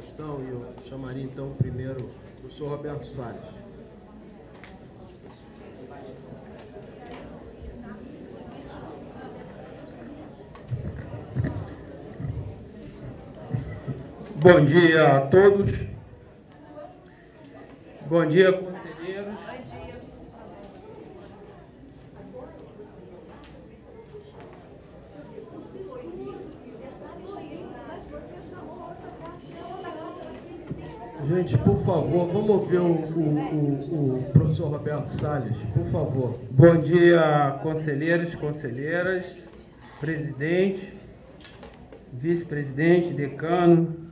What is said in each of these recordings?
sessão e eu chamaria então primeiro o professor Roberto Salles. Bom dia a todos. Bom dia, conselheiros. Gente, por favor, vamos ouvir o professor Roberto Salles, por favor. Bom dia, conselheiros, conselheiras, presidente, vice-presidente, decano,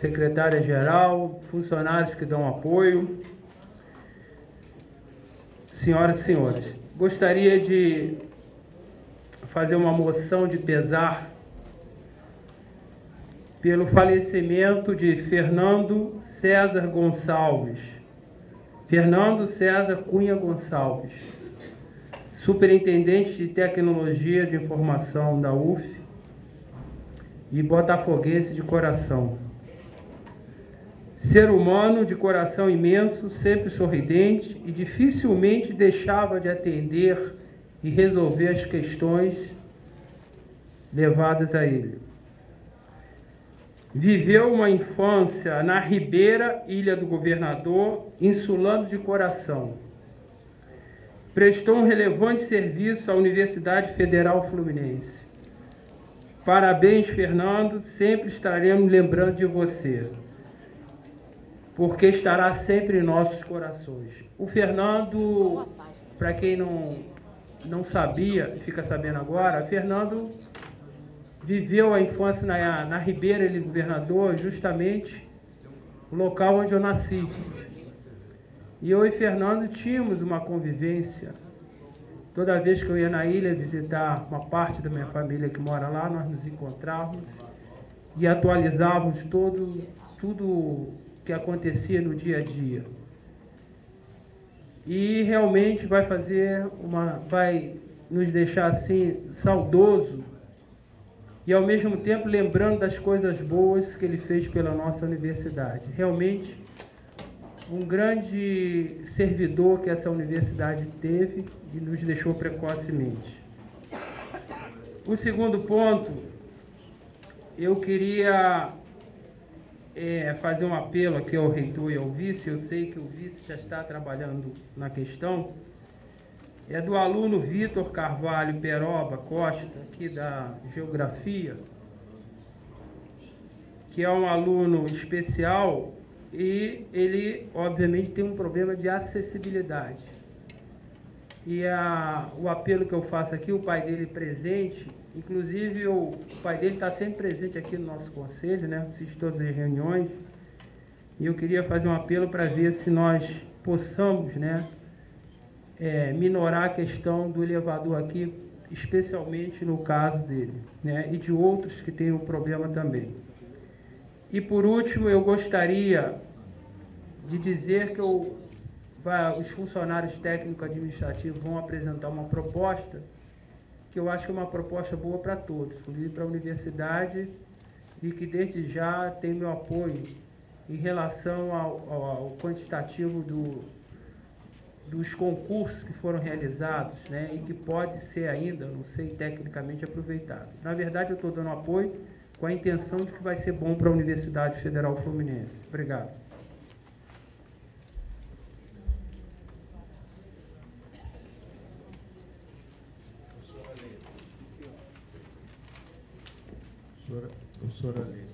secretária-geral, funcionários que dão apoio, senhoras e senhores. Gostaria de fazer uma moção de pesar pelo falecimento de Fernando César Gonçalves, Fernando César Cunha Gonçalves, superintendente de Tecnologia de Informação da UF e botafoguense de coração. Ser humano de coração imenso, sempre sorridente e dificilmente deixava de atender e resolver as questões levadas a ele. Viveu uma infância na Ribeira, Ilha do Governador, insulando de coração. Prestou um relevante serviço à Universidade Federal Fluminense. Parabéns, Fernando, sempre estaremos lembrando de você, porque estará sempre em nossos corações. O Fernando, para quem não sabia, fica sabendo agora, Fernando viveu a infância na Ribeira, Ilha do Governador, justamente o local onde eu nasci. E eu e Fernando tínhamos uma convivência. Toda vez que eu ia na ilha visitar uma parte da minha família que mora lá, nós nos encontrávamos e atualizávamos tudo que acontecia no dia a dia. E realmente vai nos deixar assim saudoso e ao mesmo tempo lembrando das coisas boas que ele fez pela nossa universidade. Realmente um grande servidor que essa universidade teve e nos deixou precocemente. O segundo ponto, eu queria fazer um apelo aqui ao reitor e ao vice. Eu sei que o vice já está trabalhando na questão. É do aluno Vitor Carvalho Peroba Costa, aqui da Geografia, que é um aluno especial e ele, obviamente, tem um problema de acessibilidade. E o apelo que eu faço aqui, o pai dele presente, inclusive o pai dele está sempre presente aqui no nosso conselho, né? Assiste todas as reuniões, e eu queria fazer um apelo para ver se nós possamos, né, minorar a questão do elevador aqui, especialmente no caso dele, né, e de outros que têm um problema também. E por último, eu gostaria de dizer que os funcionários técnico-administrativos vão apresentar uma proposta que eu acho que é uma proposta boa para todos, inclusive para a universidade, e que desde já tem meu apoio em relação ao quantitativo dos concursos que foram realizados, né, e que pode ser ainda, não sei, tecnicamente aproveitado. Na verdade, eu estou dando apoio com a intenção de que vai ser bom para a Universidade Federal Fluminense. Obrigado. Professora Leila.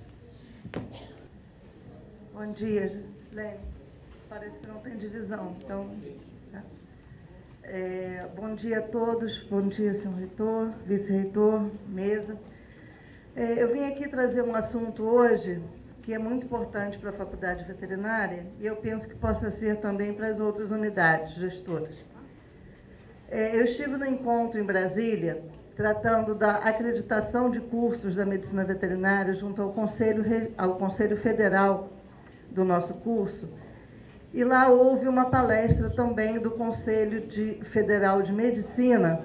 Bom dia, Lênin. Parece que não tem divisão, então... Tá. Bom dia a todos, bom dia, senhor reitor, vice-reitor, mesa. Eu vim aqui trazer um assunto hoje que é muito importante para a Faculdade Veterinária e eu penso que possa ser também para as outras unidades gestoras. Eu estive no encontro em Brasília, tratando da acreditação de cursos da medicina veterinária junto ao Conselho Federal do nosso curso, e lá houve uma palestra também do Conselho Federal de Medicina,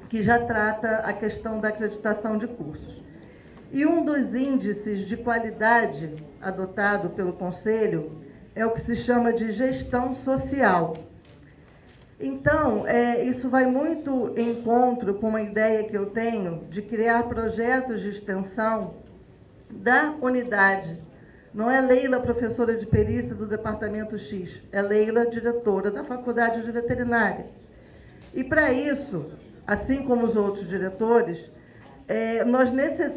que já trata a questão da acreditação de cursos. E um dos índices de qualidade adotado pelo Conselho é o que se chama de gestão social. Então, isso vai muito em encontro com uma ideia que eu tenho de criar projetos de extensão da unidade. Não é Leila, professora de perícia do departamento X, é Leila, diretora da Faculdade de Veterinária. E para isso, assim como os outros diretores,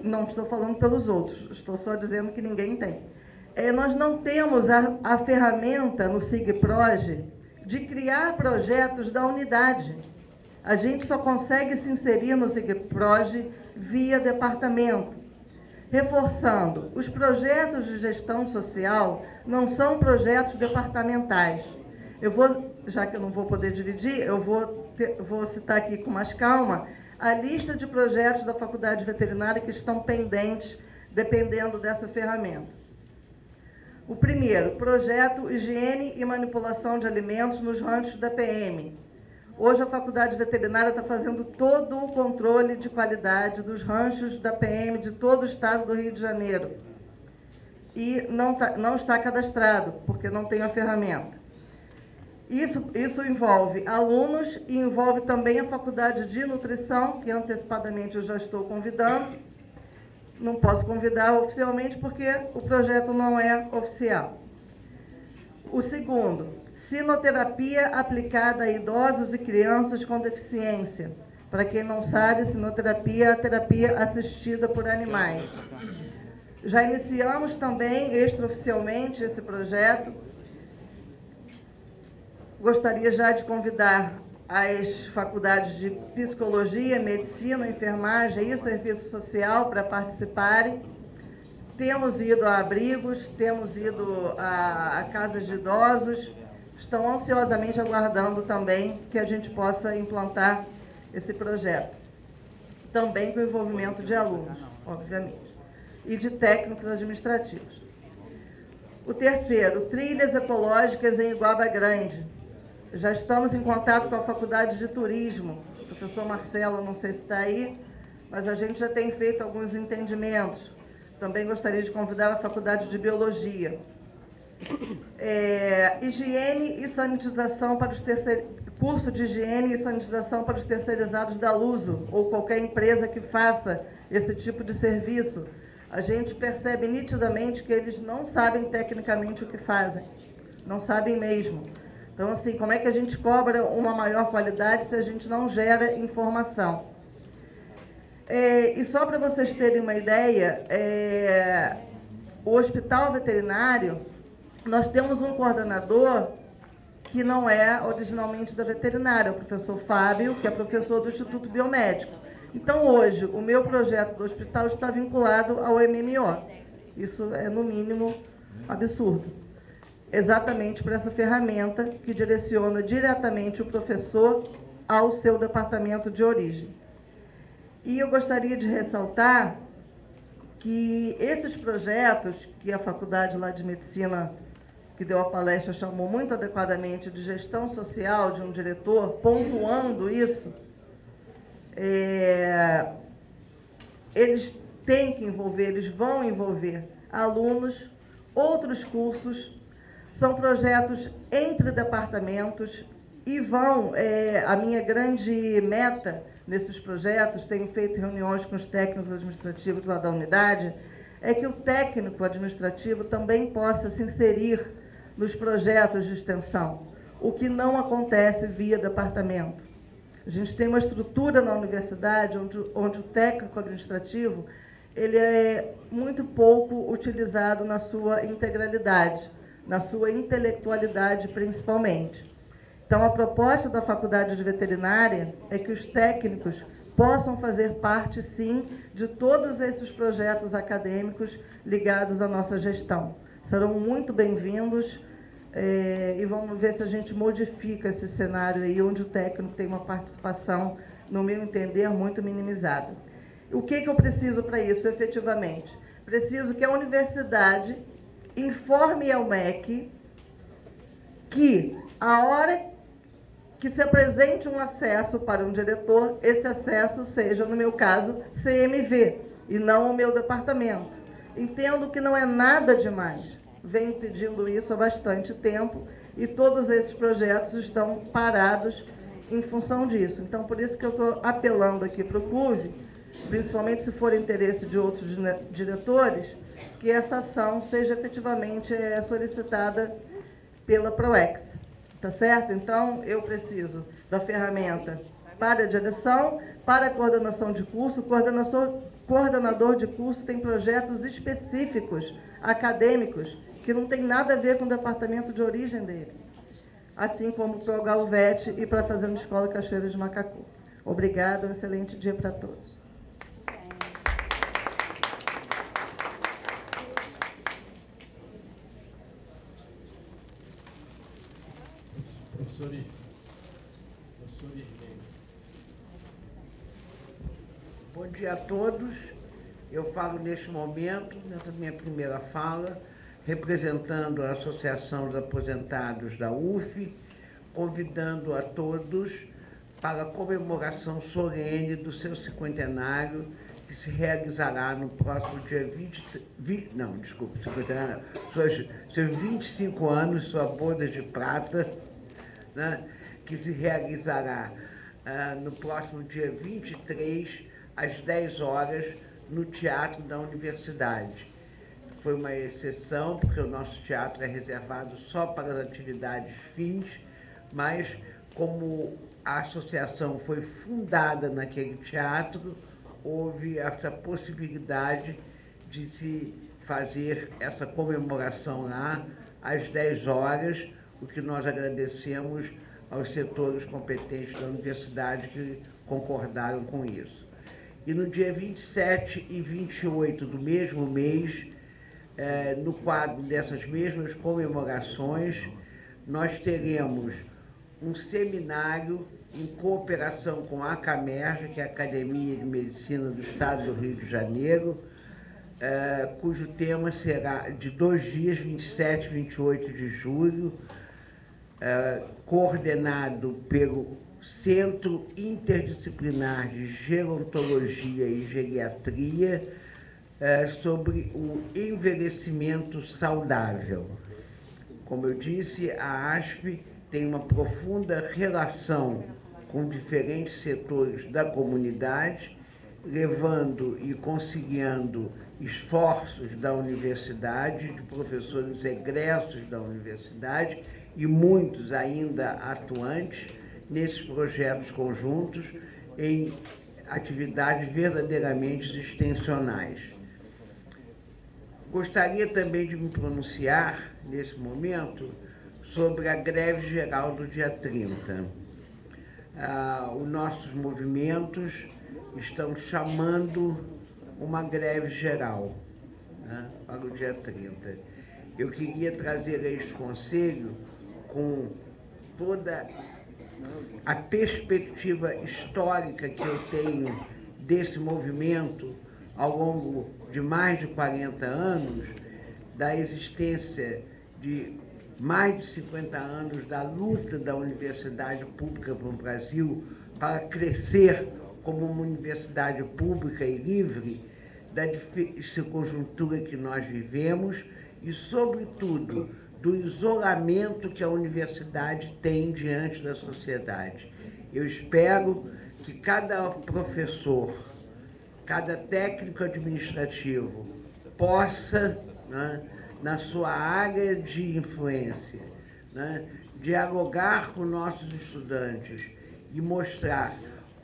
não estou falando pelos outros, estou só dizendo que ninguém tem. Nós não temos a ferramenta no SIGPROJ de criar projetos da unidade. A gente só consegue se inserir no SIGPROJ via departamento. Reforçando, os projetos de gestão social não são projetos departamentais. Já que eu não vou poder dividir, eu vou citar aqui com mais calma a lista de projetos da Faculdade Veterinária que estão pendentes, dependendo dessa ferramenta. O primeiro, projeto Higiene e Manipulação de Alimentos nos ranchos da PM. Hoje a Faculdade Veterinária está fazendo todo o controle de qualidade dos ranchos da PM de todo o estado do Rio de Janeiro. E não está cadastrado, porque não tem a ferramenta. Isso envolve alunos e envolve também a Faculdade de Nutrição, que antecipadamente eu já estou convidando. Não posso convidar oficialmente porque o projeto não é oficial. O segundo, sinoterapia aplicada a idosos e crianças com deficiência. Para quem não sabe, sinoterapia é a terapia assistida por animais. Já iniciamos também extraoficialmente esse projeto. Gostaria já de convidar as faculdades de psicologia, medicina, enfermagem e serviço social para participarem. Temos ido a abrigos, temos ido a casas de idosos, estão ansiosamente aguardando também que a gente possa implantar esse projeto. Também com o envolvimento de alunos, obviamente, e de técnicos administrativos. O terceiro, trilhas ecológicas em Iguaba Grande. Já estamos em contato com a Faculdade de Turismo. O professor Marcelo, não sei se está aí, mas a gente já tem feito alguns entendimentos. Também gostaria de convidar a Faculdade de Biologia. Higiene e sanitização para os curso de higiene e sanitização para os terceirizados da Luso, ou qualquer empresa que faça esse tipo de serviço. A gente percebe nitidamente que eles não sabem tecnicamente o que fazem. Não sabem mesmo. Então, assim, como é que a gente cobra uma maior qualidade se a gente não gera informação? E só para vocês terem uma ideia, o Hospital Veterinário, nós temos um coordenador que não é originalmente da veterinária, o professor Fábio, que é professor do Instituto Biomédico. Então, hoje, o meu projeto do hospital está vinculado ao MMO. Isso é, no mínimo, absurdo. Exatamente por essa ferramenta que direciona diretamente o professor ao seu departamento de origem. E eu gostaria de ressaltar que esses projetos que a faculdade lá de medicina que deu a palestra chamou muito adequadamente de gestão social de um diretor, pontuando isso, eles têm que envolver, eles vão envolver alunos, outros cursos, são projetos entre departamentos e vão, a minha grande meta nesses projetos, tenho feito reuniões com os técnicos administrativos lá da unidade, é que o técnico administrativo também possa se inserir nos projetos de extensão, o que não acontece via departamento. A gente tem uma estrutura na universidade onde o técnico administrativo ele é muito pouco utilizado na sua integralidade, na sua intelectualidade principalmente. Então, a proposta da Faculdade de Veterinária é que os técnicos possam fazer parte, sim, de todos esses projetos acadêmicos ligados à nossa gestão. Serão muito bem-vindos e vamos ver se a gente modifica esse cenário aí, onde o técnico tem uma participação, no meu entender, muito minimizada. O que eu preciso para isso, efetivamente? Preciso que a universidade informe ao MEC que, a hora que se apresente um acesso para um diretor, esse acesso seja, no meu caso, CMV, e não o meu departamento. Entendo que não é nada demais. Venho pedindo isso há bastante tempo e todos esses projetos estão parados em função disso. Então, por isso que eu estou apelando aqui para o CUV, principalmente se for interesse de outros diretores, que essa ação seja efetivamente solicitada pela PROEX. Tá certo? Então, eu preciso da ferramenta para a direção, para a coordenação de curso. O coordenador de curso tem projetos específicos, acadêmicos, que não tem nada a ver com o departamento de origem dele. Assim como para o Galvete e para a Fazenda Escola Cachoeira de Macacu. Obrigada, um excelente dia para todos. Professor Irmão. Bom dia a todos. Eu falo neste momento, nessa minha primeira fala, representando a Associação dos Aposentados da UF, convidando a todos para a comemoração solene do seu cinquentenário, que se realizará no próximo dia seus 25 anos, sua boda de prata, né, que se realizará no próximo dia 23, às 10 horas, no Teatro da Universidade. Foi uma exceção, porque o nosso teatro é reservado só para as atividades fins, mas como a associação foi fundada naquele teatro, houve essa possibilidade de se fazer essa comemoração lá às 10 horas, o que nós agradecemos aos setores competentes da universidade que concordaram com isso. E no dia 27 e 28 do mesmo mês, no quadro dessas mesmas comemorações, nós teremos um seminário em cooperação com a ACAMERJ, que é a Academia de Medicina do Estado do Rio de Janeiro, cujo tema será de 2 dias, 27 e 28 de julho, coordenado pelo Centro Interdisciplinar de Gerontologia e Geriatria, sobre o envelhecimento saudável. Como eu disse, a ASP tem uma profunda relação com diferentes setores da comunidade, levando e conciliando esforços da universidade, de professores egressos da universidade e muitos ainda atuantes nesses projetos conjuntos em atividades verdadeiramente extensionais. Gostaria também de me pronunciar, nesse momento, sobre a greve geral do dia 30. Os nossos movimentos estão chamando uma greve geral, né, para o dia 30. Eu queria trazer a este conselho com toda a perspectiva histórica que eu tenho desse movimento ao longo de mais de 40 anos, da existência de mais de 50 anos da luta da universidade pública no Brasil para crescer como uma universidade pública e livre, da difícil conjuntura que nós vivemos e, sobretudo, do isolamento que a universidade tem diante da sociedade. Eu espero que cada professor, cada técnico administrativo possa, né, na sua área de influência, né, dialogar com nossos estudantes e mostrar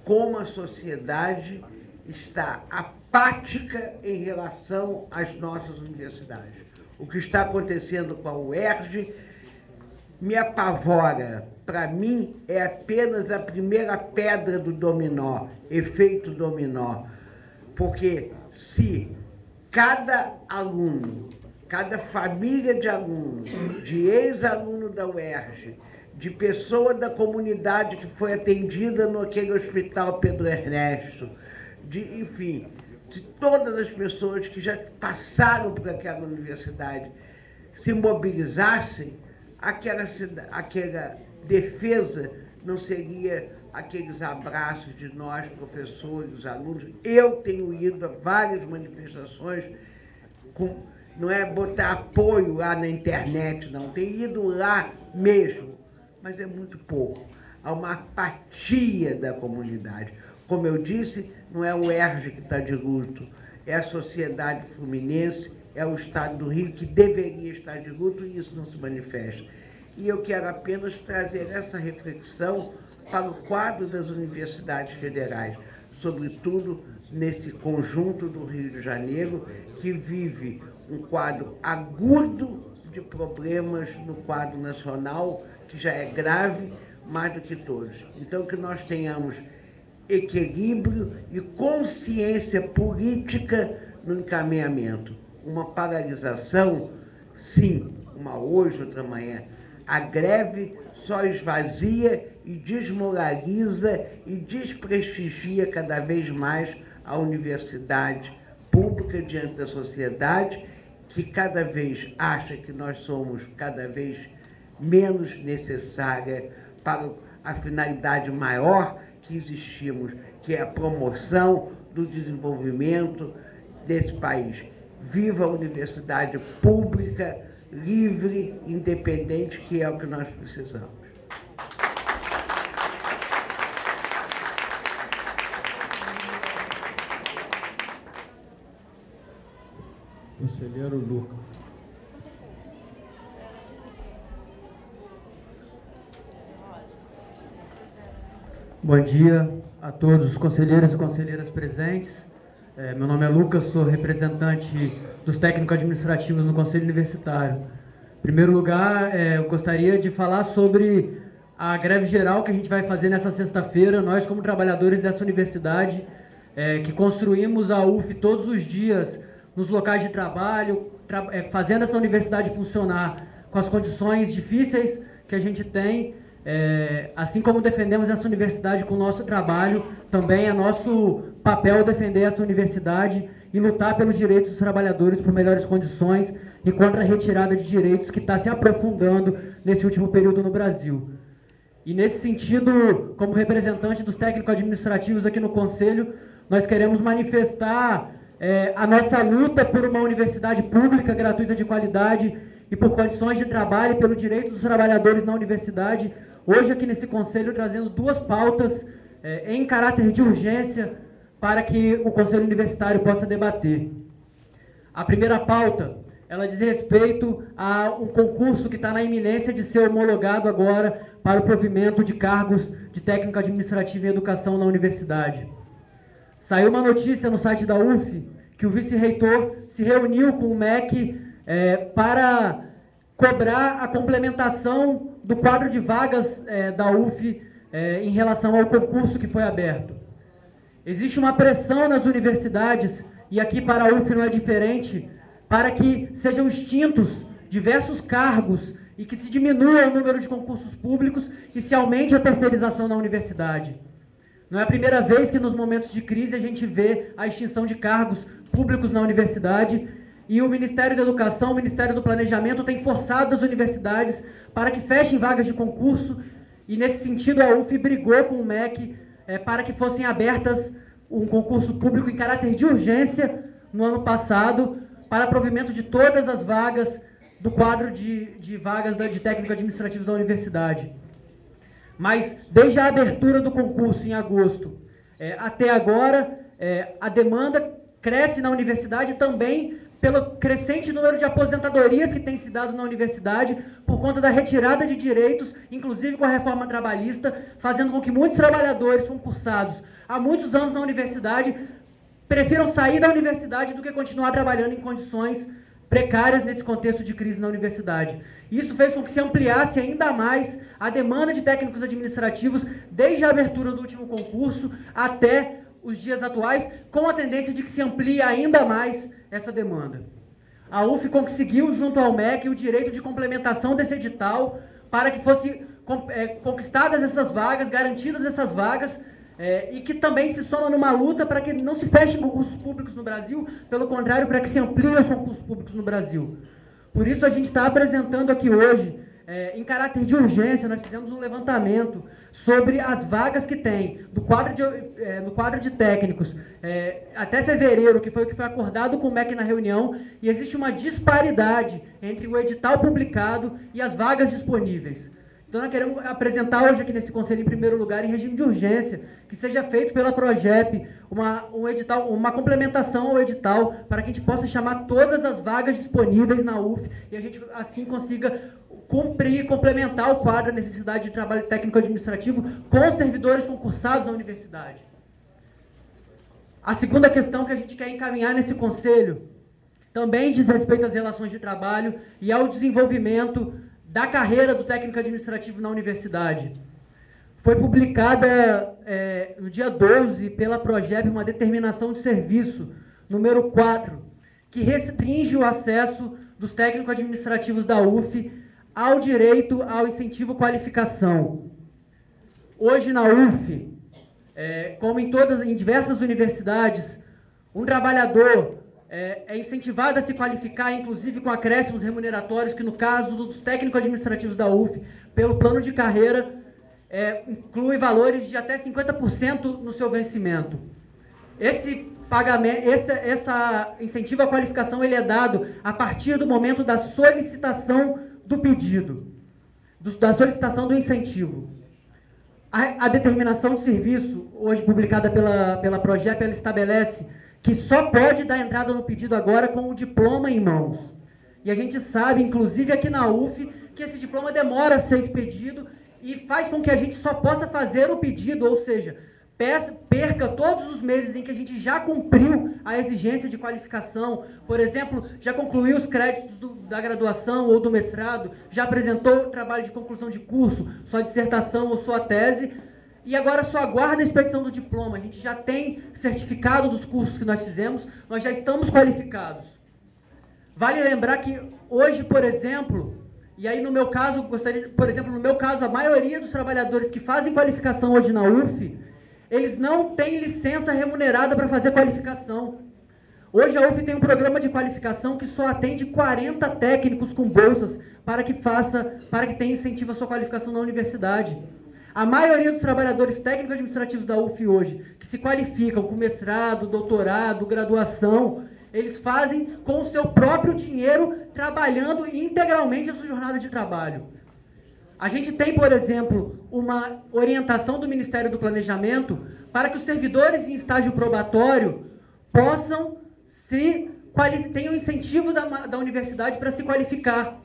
como a sociedade está apática em relação às nossas universidades. O que está acontecendo com a UERJ me apavora. Para mim, é apenas a primeira pedra do dominó, efeito dominó. Porque se cada aluno, cada família de alunos, de ex-aluno da UERJ, de pessoa da comunidade que foi atendida naquele hospital Pedro Ernesto, enfim, de todas as pessoas que já passaram por aquela universidade se mobilizassem, aquela defesa não seria aqueles abraços de nós, professores, alunos. Eu tenho ido a várias manifestações, não é botar apoio lá na internet, não. Tenho ido lá mesmo, mas é muito pouco. Há uma apatia da comunidade. Como eu disse, não é o ERJ que está de luto, é a sociedade fluminense, é o Estado do Rio que deveria estar de luto e isso não se manifesta. E eu quero apenas trazer essa reflexão para o quadro das universidades federais, sobretudo nesse conjunto do Rio de Janeiro, que vive um quadro agudo de problemas no quadro nacional, que já é grave, mais do que todos. Então, que nós tenhamos equilíbrio e consciência política no encaminhamento. Uma paralisação, sim, uma hoje, outra amanhã. A greve só esvazia e desmoraliza e desprestigia cada vez mais a universidade pública diante da sociedade, que cada vez acha que nós somos cada vez menos necessária para a finalidade maior que existimos, que é a promoção do desenvolvimento desse país. Viva a universidade pública, livre, independente, que é o que nós precisamos. Conselheiro Lucas. Bom dia a todos os conselheiros e conselheiras presentes. Meu nome é Lucas, sou representante dos técnicos administrativos no Conselho Universitário. Em primeiro lugar, eu gostaria de falar sobre a greve geral que a gente vai fazer nessa sexta-feira. Nós, como trabalhadores dessa universidade, que construímos a UF todos os dias nos locais de trabalho, fazendo essa universidade funcionar com as condições difíceis que a gente tem, assim como defendemos essa universidade com o nosso trabalho, também é nosso papel defender essa universidade e lutar pelos direitos dos trabalhadores, por melhores condições e contra a retirada de direitos que está se aprofundando nesse último período no Brasil. E nesse sentido, como representante dos técnicos administrativos aqui no Conselho, nós queremos manifestar a nossa luta por uma universidade pública, gratuita, de qualidade e por condições de trabalho e pelo direito dos trabalhadores na universidade. Hoje aqui nesse Conselho trazendo duas pautas em caráter de urgência para que o Conselho Universitário possa debater. A primeira pauta, ela diz respeito a um concurso que está na iminência de ser homologado agora para o provimento de cargos de técnico administrativo em educação na universidade. Saiu uma notícia no site da UF que o vice-reitor se reuniu com o MEC para cobrar a complementação do quadro de vagas da UF em relação ao concurso que foi aberto. Existe uma pressão nas universidades, e aqui para a UF não é diferente, para que sejam extintos diversos cargos e que se diminua o número de concursos públicos e se aumente a terceirização na universidade. Não é a primeira vez que nos momentos de crise a gente vê a extinção de cargos públicos na universidade, e o Ministério da Educação, o Ministério do Planejamento tem forçado as universidades para que fechem vagas de concurso, e nesse sentido a UF brigou com o MEC para que fossem abertas um concurso público em caráter de urgência no ano passado, para provimento de todas as vagas do quadro de vagas de técnico administrativo da universidade. Mas, desde a abertura do concurso em agosto até agora, a demanda cresce na universidade também pelo crescente número de aposentadorias que tem se dado na universidade por conta da retirada de direitos, inclusive com a reforma trabalhista, fazendo com que muitos trabalhadores concursados há muitos anos na universidade prefiram sair da universidade do que continuar trabalhando em condições precárias nesse contexto de crise na universidade. Isso fez com que se ampliasse ainda mais a demanda de técnicos administrativos desde a abertura do último concurso até os dias atuais, com a tendência de que se amplie ainda mais essa demanda. A UF conseguiu, junto ao MEC, o direito de complementação desse edital para que fossem conquistadas essas vagas, garantidas essas vagas, e que também se soma numa luta para que não se fechem concursos públicos no Brasil, pelo contrário, para que se ampliem os concursos públicos no Brasil. Por isso a gente está apresentando aqui hoje em caráter de urgência, nós fizemos um levantamento sobre as vagas que tem no quadro de técnicos até fevereiro, que foi o que foi acordado com o MEC na reunião, e existe uma disparidade entre o edital publicado e as vagas disponíveis. Então, nós queremos apresentar hoje aqui nesse conselho, em primeiro lugar, em regime de urgência, que seja feito pela Progep um edital, uma complementação ao edital, para que a gente possa chamar todas as vagas disponíveis na UF e a gente, assim, consiga cumprir e complementar o quadro da necessidade de trabalho técnico-administrativo com os servidores concursados na universidade. A segunda questão que a gente quer encaminhar nesse conselho também diz respeito às relações de trabalho e ao desenvolvimento da carreira do técnico administrativo na universidade. Foi publicada no dia 12 pela Progep uma determinação de serviço, número 4, que restringe o acesso dos técnicos administrativos da UF ao direito ao incentivo qualificação. Hoje na UF, como em diversas universidades, um trabalhador é incentivado a se qualificar, inclusive com acréscimos remuneratórios, que no caso dos técnicos administrativos da UF, pelo plano de carreira, inclui valores de até 50% no seu vencimento. Esse pagamento, essa incentivo à qualificação, ele é dado a partir do momento da solicitação do pedido, da solicitação do incentivo. A determinação de serviço, hoje publicada pela Progep, ela estabelece que só pode dar entrada no pedido agora com o diploma em mãos. E a gente sabe, inclusive aqui na UF, que esse diploma demora a ser expedido e faz com que a gente só possa fazer o pedido, ou seja, perca todos os meses em que a gente já cumpriu a exigência de qualificação, por exemplo, já concluiu os créditos da graduação ou do mestrado, já apresentou o trabalho de conclusão de curso, sua dissertação ou sua tese, e agora só aguarda a expedição do diploma. A gente já tem certificado dos cursos que nós fizemos, nós já estamos qualificados. Vale lembrar que hoje, por exemplo, e aí no meu caso, no meu caso, a maioria dos trabalhadores que fazem qualificação hoje na UF, eles não têm licença remunerada para fazer qualificação. Hoje a UF tem um programa de qualificação que só atende 40 técnicos com bolsas para que tenha incentivo à sua qualificação na universidade. A maioria dos trabalhadores técnicos administrativos da UF hoje, que se qualificam com mestrado, doutorado, graduação, eles fazem com o seu próprio dinheiro, trabalhando integralmente a sua jornada de trabalho. A gente tem, por exemplo, uma orientação do Ministério do Planejamento para que os servidores em estágio probatório tenham incentivo da universidade para se qualificar.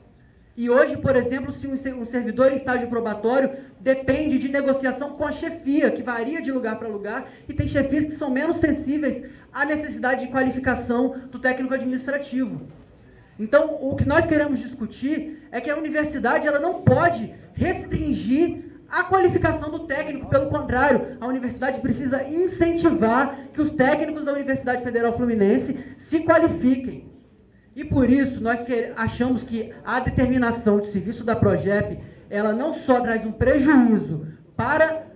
E hoje, por exemplo, se um servidor em estágio probatório depende de negociação com a chefia, que varia de lugar para lugar, e tem chefias que são menos sensíveis à necessidade de qualificação do técnico administrativo. Então, o que nós queremos discutir é que a universidade ela não pode restringir a qualificação do técnico, pelo contrário, a universidade precisa incentivar que os técnicos da Universidade Federal Fluminense se qualifiquem. E por isso, nós achamos que a determinação de serviço da Progep, ela não só traz um prejuízo para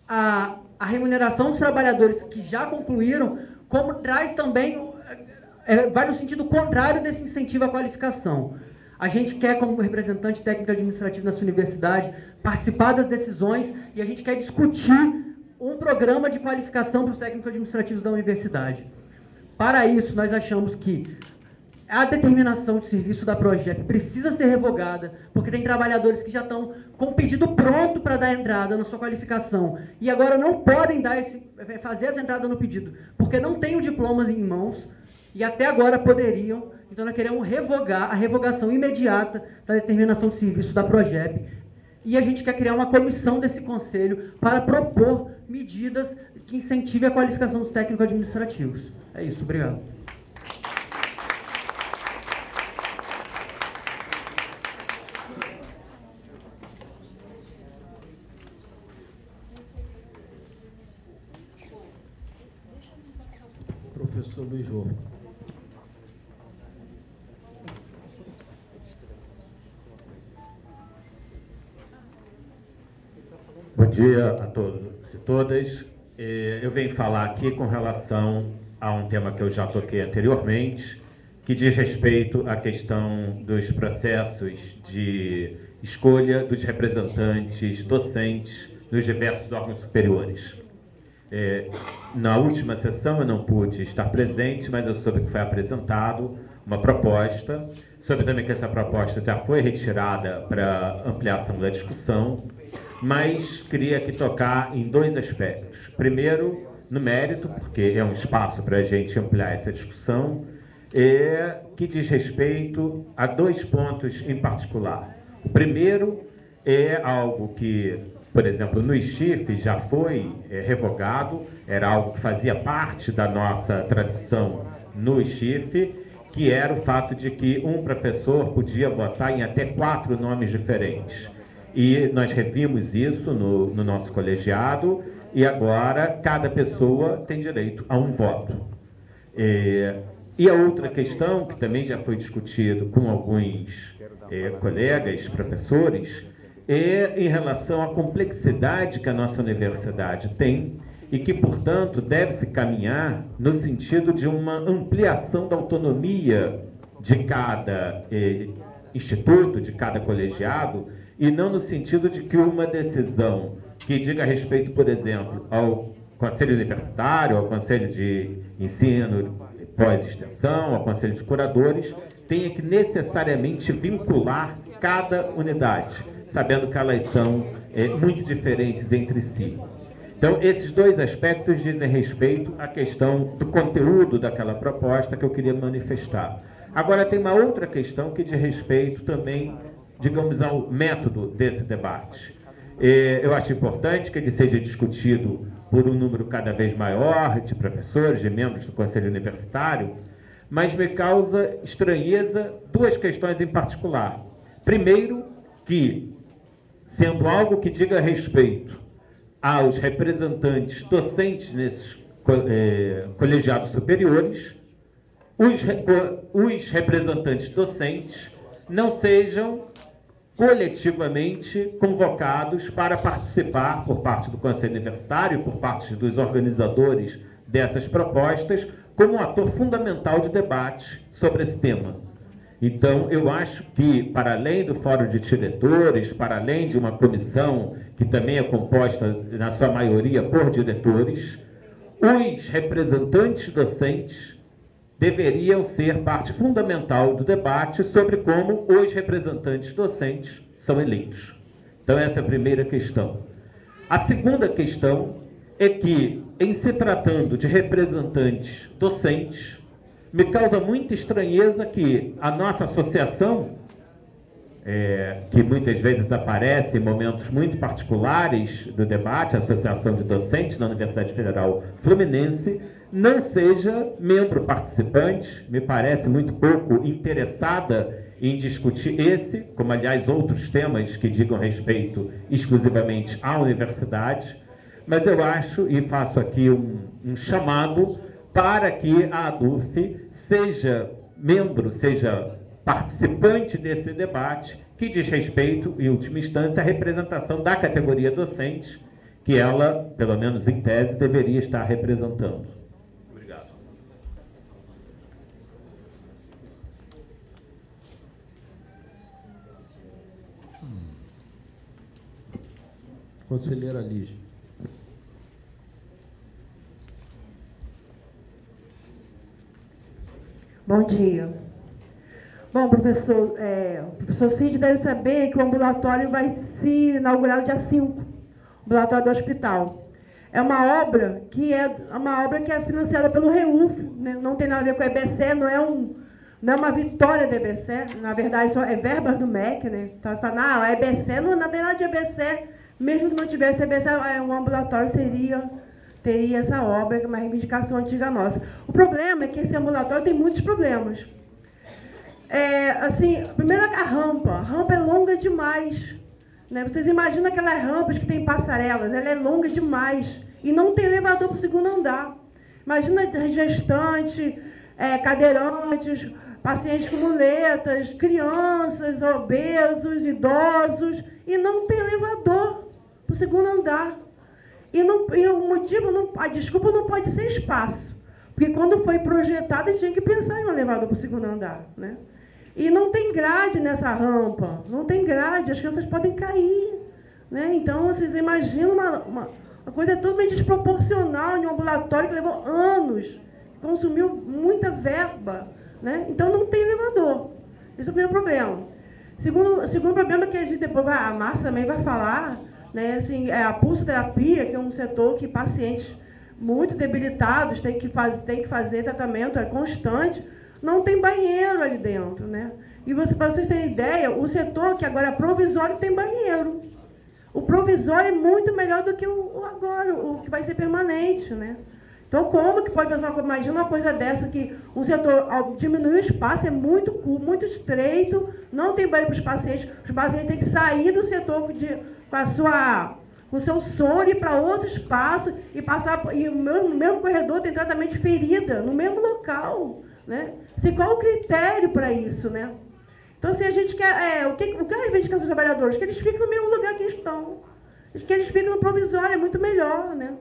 a remuneração dos trabalhadores que já concluíram, como traz também, vai no sentido contrário desse incentivo à qualificação. A gente quer, como representante técnico administrativo nessa universidade, participar das decisões e a gente quer discutir um programa de qualificação para os técnicos administrativos da universidade. Para isso, nós achamos que a determinação de serviço da Progep precisa ser revogada, porque tem trabalhadores que já estão com o pedido pronto para dar entrada na sua qualificação e agora não podem fazer essa entrada no pedido, porque não têm o diploma em mãos e até agora poderiam. Então nós queremos revogar a revogação imediata da determinação de serviço da Progep e a gente quer criar uma comissão desse conselho para propor medidas que incentivem a qualificação dos técnicos administrativos. É isso, obrigado. Professor Luiz Rô. Bom dia a todos e todas. Eu venho falar aqui com relação a um tema que eu já toquei anteriormente, que diz respeito à questão dos processos de escolha dos representantes docentes nos diversos órgãos superiores. Na última sessão eu não pude estar presente, mas eu soube que foi apresentado uma proposta, soube também que essa proposta já foi retirada para ampliação da discussão, mas queria aqui tocar em dois aspectos. Primeiro, no mérito, porque é um espaço para a gente ampliar essa discussão, que diz respeito a dois pontos em particular. O primeiro é algo que, por exemplo, no ISCHIF já foi revogado, era algo que fazia parte da nossa tradição no ISCHIF, que era o fato de que um professor podia votar em até 4 nomes diferentes. E nós revimos isso no nosso colegiado, e agora cada pessoa tem direito a um voto. E a outra questão, que também já foi discutido com alguns colegas, professores, é em relação à complexidade que a nossa universidade tem e que, portanto, deve-se caminhar no sentido de uma ampliação da autonomia de cada instituto, de cada colegiado, e não no sentido de que uma decisão que diga respeito, por exemplo, ao Conselho Universitário, ao Conselho de Ensino Pós-Extensão, ao Conselho de Curadores, tenha que necessariamente vincular cada unidade, sabendo que elas são muito diferentes entre si. Então, esses dois aspectos dizem respeito à questão do conteúdo daquela proposta que eu queria manifestar. Agora, tem uma outra questão que diz respeito também, digamos, ao método desse debate. Eu acho importante que ele seja discutido por um número cada vez maior de professores, de membros do Conselho Universitário, mas me causa estranheza duas questões em particular. Primeiro, que, sendo algo que diga respeito aos representantes docentes nesses colegiados superiores, os representantes docentes não sejam coletivamente convocados para participar por parte do Conselho Universitário, por parte dos organizadores dessas propostas, como um ator fundamental de debate sobre esse tema. Então, eu acho que, para além do Fórum de Diretores, para além de uma comissão que também é composta, na sua maioria, por diretores, os representantes docentes deveriam ser parte fundamental do debate sobre como os representantes docentes são eleitos. Então, essa é a primeira questão. A segunda questão é que, em se tratando de representantes docentes, me causa muita estranheza que a nossa associação, que muitas vezes aparece em momentos muito particulares do debate, a Associação de Docentes da Universidade Federal Fluminense, não seja membro participante, me parece muito pouco interessada em discutir esse, como aliás outros temas que digam respeito exclusivamente à universidade, mas eu acho e faço aqui um chamado para que a ADUF seja membro, seja participante desse debate que diz respeito, em última instância, à representação da categoria docente que ela, pelo menos em tese, deveria estar representando. Obrigado. Conselheira Lígia. Bom dia. Bom, professor, o professor Cid deve saber que o ambulatório vai se inaugurar no dia 5, o ambulatório do hospital. É uma obra que é financiada pelo REUF, né? Não tem nada a ver com a EBC, não é uma vitória da EBC, na verdade só é verbas do MEC, né? Então, a EBC, não na verdade a EBC, mesmo que não tivesse a EBC, um ambulatório teria essa obra, que é uma reivindicação antiga nossa. O problema é que esse ambulatório tem muitos problemas. Primeiro a rampa é longa demais. Né? Vocês imaginam aquelas rampas que tem passarelas, ela é longa demais. E não tem elevador para o segundo andar. Imagina gestante, cadeirantes, pacientes com muletas, crianças, obesos, idosos, e não tem elevador para o segundo andar. E o motivo, a desculpa não pode ser espaço. Porque quando foi projetado, eles tinham que pensar em um elevador para o segundo andar, né? E não tem grade nessa rampa, não tem grade, as crianças podem cair, né? Então, vocês imaginam uma coisa totalmente desproporcional em um ambulatório que levou anos, consumiu muita verba, né? Então, não tem elevador. Esse é o primeiro problema. Segundo problema que a gente depois a Márcia também vai falar, né? Assim, a pulsoterapia, que é um setor que pacientes muito debilitados têm que fazer tratamento constante, não tem banheiro ali dentro, né? E para vocês terem ideia, o setor que agora é provisório tem banheiro. O provisório é muito melhor do que o que vai ser permanente, né? Então, como que pode pensar? Imagina uma coisa dessa, que o setor, ao diminuir o espaço, é muito estreito, não tem banheiro para os pacientes têm que sair do setor com o seu soro, ir para outro espaço e no mesmo corredor tem tratamento de ferida, no mesmo local, né? Assim, qual o critério para isso, né? Então, se a gente quer... o que reivindicam os trabalhadores? Que eles fiquem no mesmo lugar que estão. Que eles fiquem no provisório, é muito melhor, né?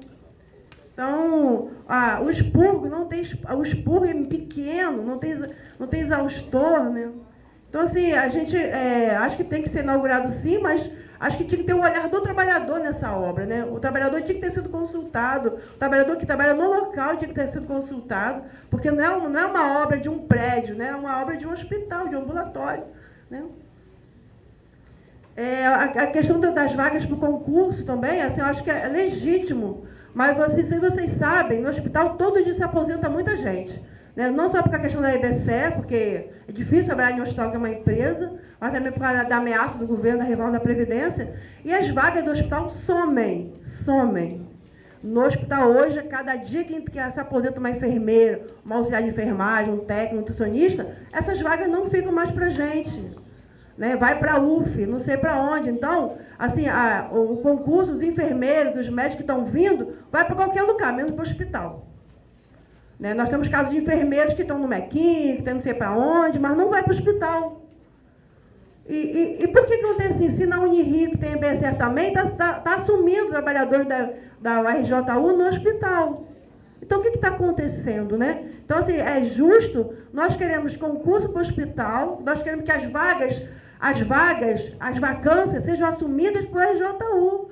Então, o expurgo o expurgo é pequeno, não tem exaustor, né? Então, assim, a gente acho que tem que ser inaugurado sim, mas acho que tinha que ter um olhar do trabalhador nessa obra, né? O trabalhador tinha que ter sido consultado, o trabalhador que trabalha no local tinha que ter sido consultado, porque não é uma obra de um prédio, né? É uma obra de um hospital, de um ambulatório, né? A questão das vagas para o concurso também, assim, eu acho que é legítimo, mas vocês sabem, no hospital todo dia se aposenta muita gente, né? Não só por a questão da EBSER, porque é difícil trabalhar em um hospital que é uma empresa, mas também por causa da ameaça do governo, da reforma da Previdência, e as vagas do hospital somem. No hospital hoje, cada dia que se aposenta uma enfermeira, uma auxiliar de enfermagem, um técnico, um nutricionista, essas vagas não ficam mais para a gente, né? Vai para a UF, não sei para onde. Então, assim, o concurso dos enfermeiros, dos médicos que estão vindo, vai para qualquer lugar, menos para o hospital. Né? Nós temos casos de enfermeiros que estão no Mequim, que estão não sei para onde, mas não vai para o hospital. E por que acontece assim? Se na Unirio, que tem a EBSER também, está assumindo os trabalhadores da URJU no hospital. Então, o que está acontecendo, né? Então, assim, é justo, nós queremos concurso para o hospital, nós queremos que as vacâncias sejam assumidas pelo RJU.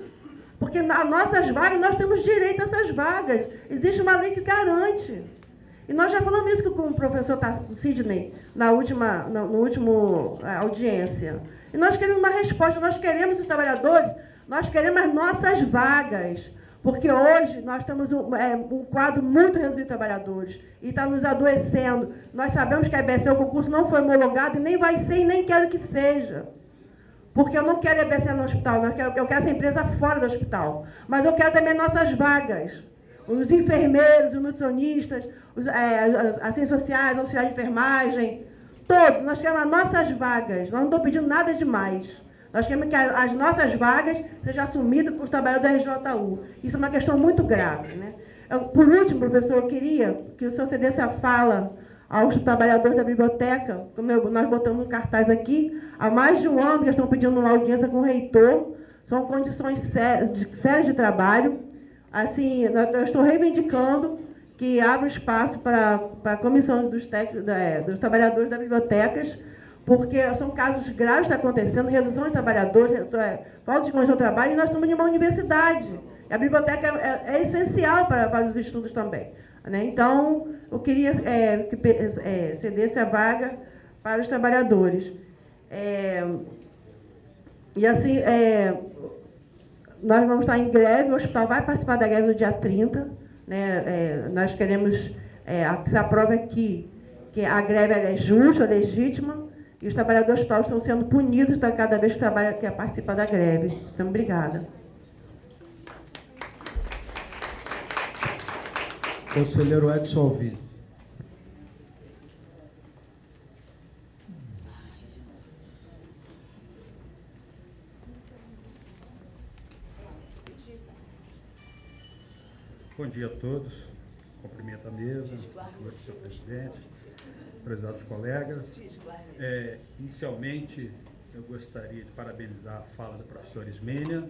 Porque nas nossas vagas, nós temos direito a essas vagas. Existe uma lei que garante. E nós já falamos isso com o professor Sidney na última audiência. E nós queremos uma resposta, nós queremos os trabalhadores, nós queremos as nossas vagas. Porque hoje nós temos um quadro muito reduzido de trabalhadores e está nos adoecendo. Nós sabemos que a EBSER, o concurso não foi homologado e nem vai ser e nem quero que seja. Porque eu não quero a EBSER no hospital, eu quero essa empresa fora do hospital. Mas eu quero também nossas vagas. Os enfermeiros, os nutricionistas, as assistentes sociais, auxiliar de enfermagem, todos. Nós queremos as nossas vagas. Nós não estamos pedindo nada demais. Nós queremos que as nossas vagas sejam assumidas por trabalhadores da RJU. Isso é uma questão muito grave, né? Por último, professor, eu queria que o senhor cedesse a fala aos trabalhadores da biblioteca, como nós botamos um cartaz aqui, há mais de um ano que estão pedindo uma audiência com o reitor, são condições sérias de trabalho. Assim, eu estou reivindicando que abra espaço para a comissão dos trabalhadores das bibliotecas, porque são casos graves que estão acontecendo, redução de trabalhadores, falta de condição de trabalho, e nós estamos em uma universidade. A biblioteca é essencial para os estudos também, né? Então, eu queria que cedesse a vaga para os trabalhadores. E assim, nós vamos estar em greve, o hospital vai participar da greve no dia 30. Né? Nós queremos que se aprove aqui que a greve é justa, legítima, e os trabalhadores do hospital estão sendo punidos cada vez que quer participar da greve. Então, obrigada. Conselheiro Edson Alvim. Bom dia a todos. Cumprimento a mesa, o senhor presidente, prezados colegas. Inicialmente, eu gostaria de parabenizar a fala da professora Ismênia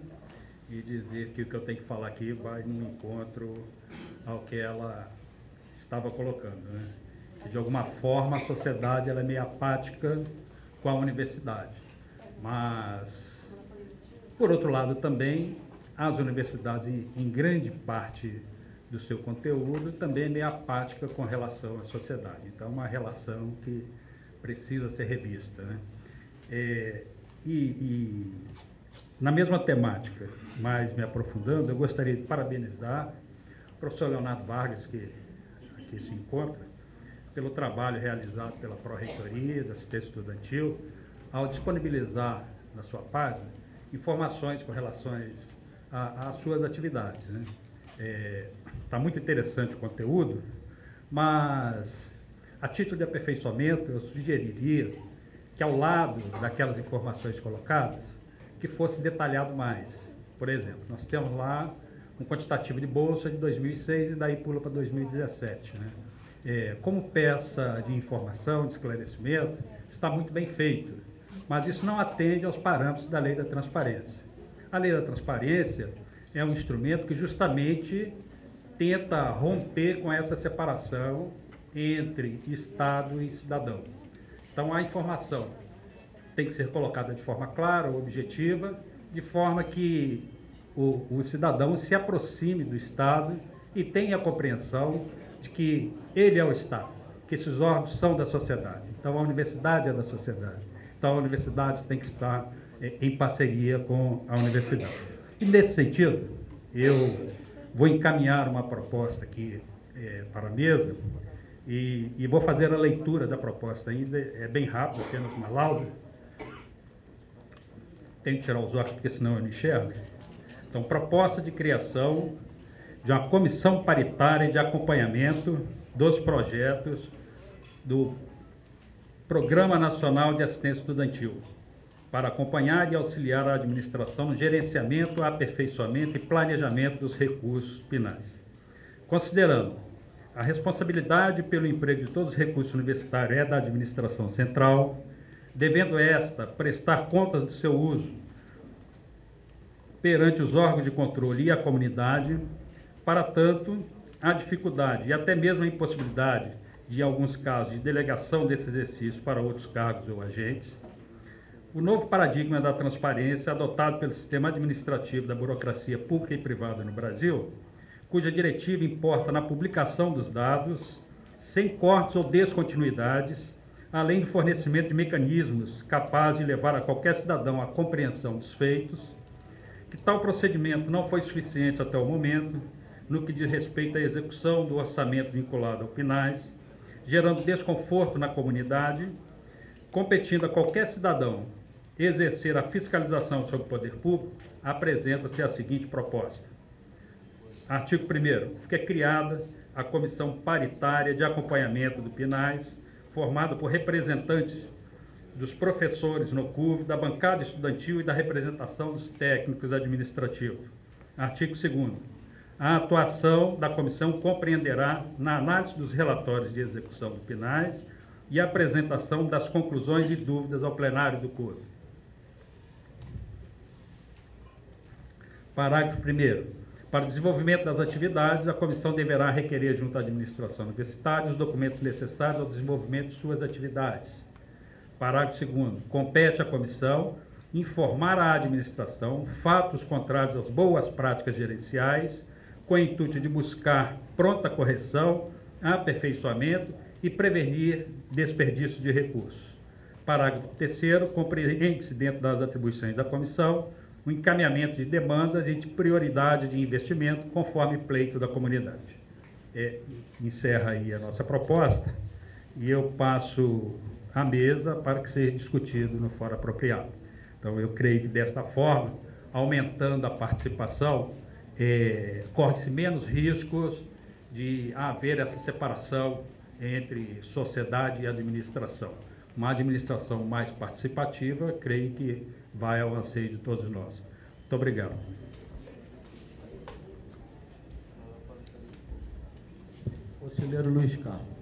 e dizer que o que eu tenho que falar aqui vai no encontro ao que ela está estava colocando, né? Que de alguma forma a sociedade ela é meio apática com a universidade. Mas, por outro lado também, as universidades, em grande parte do seu conteúdo, também é meio apática com relação à sociedade. Então, é uma relação que precisa ser revista, né? Na mesma temática, mas me aprofundando, eu gostaria de parabenizar o professor Leonardo Vargas, que aqui se encontra, pelo trabalho realizado pela Pró-Reitoria da Assistência Estudantil, ao disponibilizar na sua página informações com relação às suas atividades, né? Está muito interessante o conteúdo, mas a título de aperfeiçoamento eu sugeriria que ao lado daquelas informações colocadas, que fosse detalhado mais. Por exemplo, nós temos lá um quantitativo de bolsa de 2006 e daí pula para 2017, né? Como peça de informação, de esclarecimento, está muito bem feito, mas isso não atende aos parâmetros da Lei da Transparência. A Lei da Transparência é um instrumento que justamente tenta romper com essa separação entre Estado e cidadão. Então, a informação tem que ser colocada de forma clara, objetiva, de forma que o cidadão se aproxime do Estado e tenha a compreensão de que ele é o Estado, que esses órgãos são da sociedade. Então, a universidade é da sociedade. Então, a universidade tem que estar em parceria com a universidade. E, nesse sentido, eu vou encaminhar uma proposta aqui para a mesa e vou fazer a leitura da proposta ainda, é bem rápido, apenas uma lauda. Tenho que tirar os óculos, porque senão eu não enxergo. Então, proposta de criação de uma comissão paritária de acompanhamento dos projetos do Programa Nacional de Assistência Estudantil, para acompanhar e auxiliar a administração no gerenciamento, aperfeiçoamento e planejamento dos recursos finais. Considerando a responsabilidade pelo emprego de todos os recursos universitários é da administração central, devendo esta prestar contas do seu uso perante os órgãos de controle e a comunidade. Para tanto, a dificuldade e até mesmo a impossibilidade de, em alguns casos, de delegação desse exercício para outros cargos ou agentes, o novo paradigma da transparência adotado pelo sistema administrativo da burocracia pública e privada no Brasil, cuja diretiva importa na publicação dos dados, sem cortes ou descontinuidades, além do fornecimento de mecanismos capazes de levar a qualquer cidadão à compreensão dos feitos, que tal procedimento não foi suficiente até o momento, no que diz respeito à execução do orçamento vinculado ao PNAES, gerando desconforto na comunidade, competindo a qualquer cidadão exercer a fiscalização sobre o poder público, apresenta-se a seguinte proposta. Artigo 1º. Fica criada a Comissão Paritária de Acompanhamento do PNAES, formada por representantes dos professores no CUV, da bancada estudantil e da representação dos técnicos administrativos. Artigo 2º. A atuação da comissão compreenderá na análise dos relatórios de execução do PNAES e a apresentação das conclusões e dúvidas ao plenário do CUV. Parágrafo 1º. Para o desenvolvimento das atividades, a comissão deverá requerer junto à administração universitária os documentos necessários ao desenvolvimento de suas atividades. Parágrafo 2º. Compete à comissão informar à administração fatos contrários às boas práticas gerenciais, com o intuito de buscar pronta correção, aperfeiçoamento e prevenir desperdício de recursos. Parágrafo 3º. Compreende-se dentro das atribuições da comissão o encaminhamento de demandas e de prioridade de investimento conforme pleito da comunidade. Encerra aí a nossa proposta e eu passo à mesa para que seja discutido no fórum apropriado. Então, eu creio que desta forma, aumentando a participação, corre-se menos riscos de haver essa separação entre sociedade e administração. Uma administração mais participativa, creio que vai ao anseio de todos nós. Muito obrigado. Conselheiro Luiz Carlos.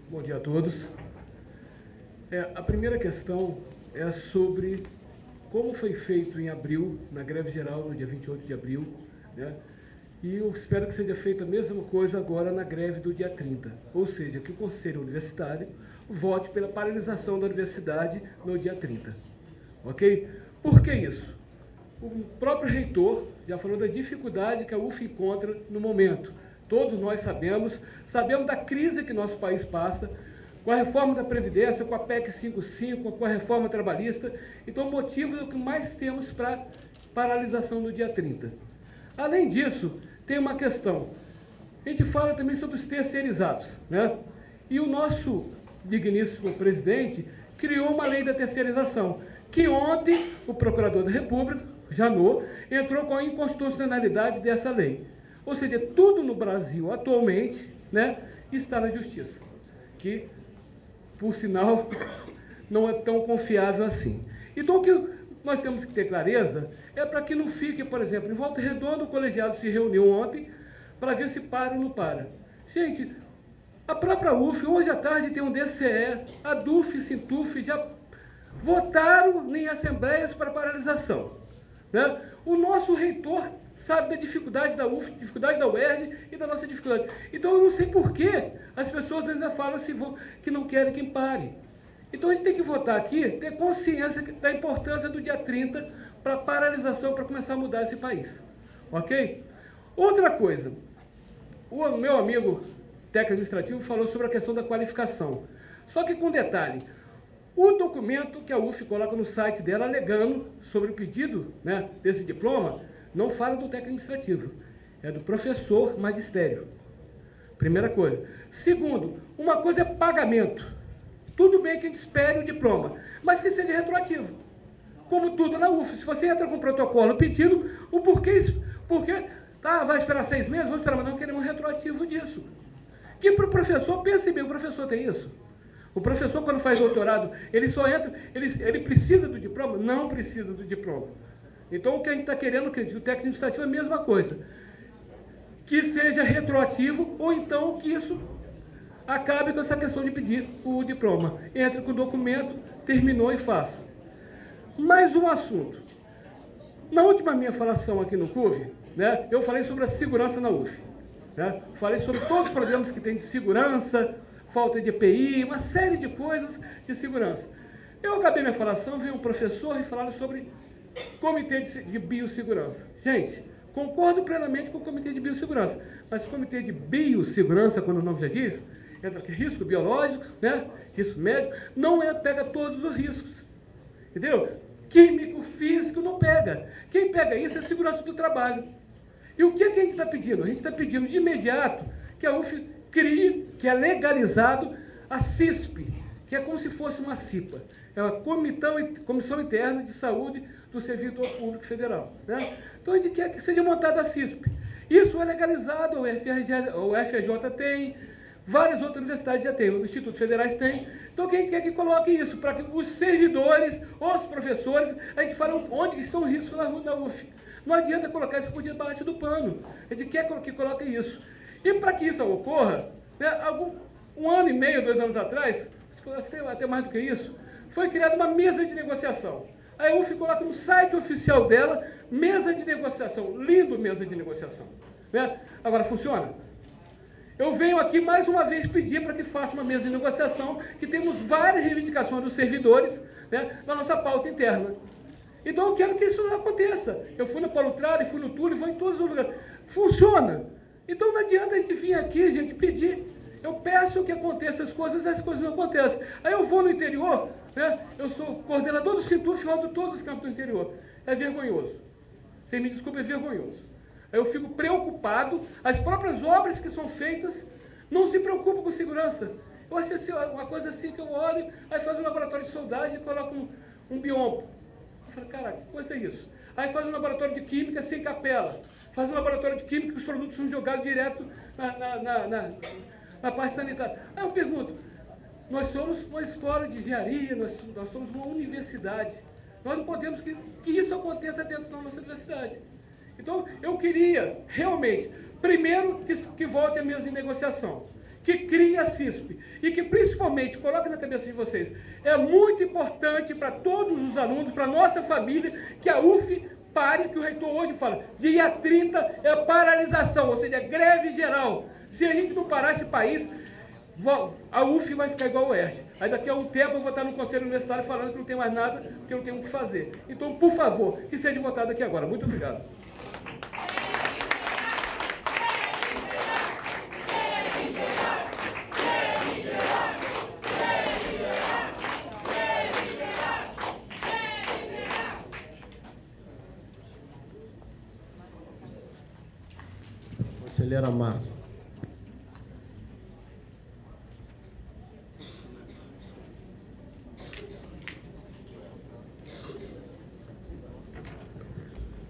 Bom dia a todos. A primeira questão é sobre como foi feito em abril, na greve geral, no dia 28 de abril, né? E eu espero que seja feita a mesma coisa agora na greve do dia 30. Ou seja, que o Conselho Universitário vote pela paralisação da universidade no dia 30. Ok? Por que isso? O próprio reitor já falou da dificuldade que a UF encontra no momento. Todos nós sabemos da crise que nosso país passa, com a reforma da Previdência, com a PEC 55, com a reforma trabalhista. Então, motivos é o que mais temos para paralisação no dia 30. Além disso, tem uma questão. A gente fala também sobre os terceirizados, né? E o nosso digníssimo presidente criou uma lei da terceirização, que ontem o procurador da República, Janot, entrou com a inconstitucionalidade dessa lei. Ou seja, tudo no Brasil atualmente, né, está na justiça, que, por sinal, não é tão confiável assim. Então, o que nós temos que ter clareza é para que não fique, por exemplo, em Volta Redonda, o colegiado se reuniu ontem para ver se para ou não para. Gente, a própria UF, hoje à tarde tem um DCE, a DUF, Sintuf, já votaram em assembleias para paralisação, né? O nosso reitor sabe da dificuldade da UF, dificuldade da UERJ e da nossa dificuldade. Então eu não sei por que as pessoas ainda falam que não querem que pare. Então a gente tem que votar aqui, ter consciência da importância do dia 30 para a paralisação, para começar a mudar esse país. Ok? Outra coisa, o meu amigo técnico administrativo falou sobre a questão da qualificação. Só que com detalhe, o documento que a UF coloca no site dela alegando sobre o pedido, né, desse diploma, não fala do técnico administrativo, é do professor magistério. Primeira coisa. Segundo, uma coisa é pagamento. Tudo bem que a gente espere o diploma, mas que seja retroativo. Como tudo na UF. Se você entra com o protocolo pedindo, o porquê, tá, vai esperar 6 meses, vamos esperar, mas não queremos um retroativo disso. Que para o professor, pense bem, o professor tem isso. O professor, quando faz doutorado, ele só entra, ele precisa do diploma? Não precisa do diploma. Então, o que a gente está querendo, que o técnico administrativo é a mesma coisa. Que seja retroativo, ou então que isso acabe com essa questão de pedir o diploma. Entre com o documento, terminou e faça. Mais um assunto. Na última minha falação aqui no CUV, né, eu falei sobre a segurança na UF. Né? Falei sobre todos os problemas que tem de segurança, falta de EPI, uma série de coisas de segurança. Eu acabei minha falação, veio um professor e falaram sobre Comitê de Biossegurança. Gente, concordo plenamente com o Comitê de Biossegurança, mas o Comitê de Biossegurança, quando o nome já diz, entra aqui risco biológico, né, risco médico, não pega todos os riscos. Entendeu? Químico, físico, não pega. Quem pega isso é a segurança do trabalho. E o que a gente está pedindo? A gente está pedindo de imediato que a UF crie, que é legalizado, a CISP, que é como se fosse uma CIPA. É uma Comissão Interna de Saúde do Servidor Público Federal. Né? Então a gente quer que seja montada a CISP. Isso é legalizado, o FRJ tem, várias outras universidades já têm, os institutos federais têm. Então o que a gente quer que coloque isso, para que os servidores, os professores, a gente fale onde estão os riscos na rua da UF. Não adianta colocar isso por debaixo do pano. A gente quer que coloque isso. E para que isso ocorra, né, um ano e meio, 2 anos atrás, até mais do que isso, foi criada uma mesa de negociação. A UF coloca no site oficial dela, mesa de negociação. Lindo mesa de negociação. Né? Agora, funciona? Eu venho aqui mais uma vez pedir para que faça uma mesa de negociação, que temos várias reivindicações dos servidores, né, na nossa pauta interna. Então eu quero que isso não aconteça. Eu fui no Paulo Trari, fui no Túlio, vou em todos os lugares. Funciona. Então não adianta a gente vir aqui, gente, pedir. Eu peço que aconteça as coisas não acontecem. Aí eu vou no interior, né, eu sou coordenador do Sintuf, rodo todos os campos do interior. É vergonhoso. Você me desculpa, é vergonhoso. Aí eu fico preocupado, as próprias obras que são feitas não se preocupam com segurança. Eu acho assim, uma coisa assim que eu olho, aí faz um laboratório de soldagem e coloca um biombo. Eu falo, caraca, que coisa é isso? Aí faz um laboratório de química sem capela. Faz um laboratório de química que os produtos são jogados direto na parte sanitária. Aí eu pergunto, nós somos uma escola de engenharia, nós somos uma universidade. Nós não podemos que isso aconteça dentro da nossa universidade. Então, eu queria, realmente, primeiro, que volte a mesa de negociação. que crie a CISP e que principalmente, coloque na cabeça de vocês, é muito importante para todos os alunos, para a nossa família, que a UF pare, que o reitor hoje fala, dia 30 é paralisação, ou seja, é greve geral. Se a gente não parar esse país, a UF vai ficar igual o UERJ. Aí daqui a um tempo eu vou estar no Conselho Universitário falando que não tem mais nada, que eu não tenho o que fazer. Então, por favor, que seja votado aqui agora. Muito obrigado. Conselheira Márcia.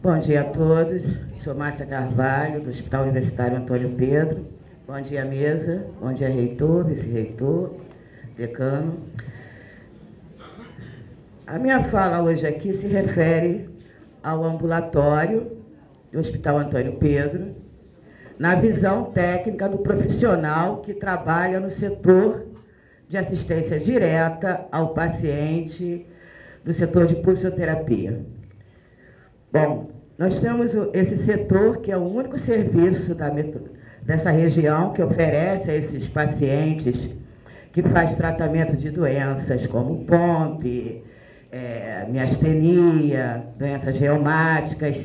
Bom dia a todos. Sou Márcia Carvalho, do Hospital Universitário Antônio Pedro. Bom dia, mesa. Bom dia, reitor, vice-reitor, decano. A minha fala hoje aqui se refere ao ambulatório do Hospital Antônio Pedro, na visão técnica do profissional que trabalha no setor de assistência direta ao paciente do setor de pulsioterapia. Bom, nós temos esse setor que é o único serviço dessa região que oferece a esses pacientes, que faz tratamento de doenças como POMP, miastenia, doenças reumáticas.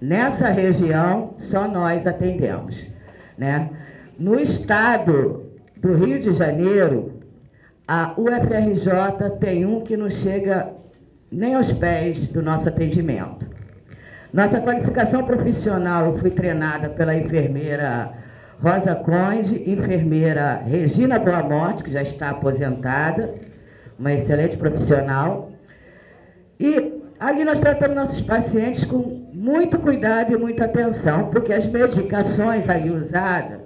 Nessa região, só nós atendemos, né? No estado do Rio de Janeiro, a UFRJ tem um que não chega nem aos pés do nosso atendimento. Nossa qualificação profissional, eu fui treinada pela enfermeira Rosa Conde, enfermeira Regina Boamorte, que já está aposentada, uma excelente profissional. E ali nós tratamos nossos pacientes com muito cuidado e muita atenção, porque as medicações ali usadas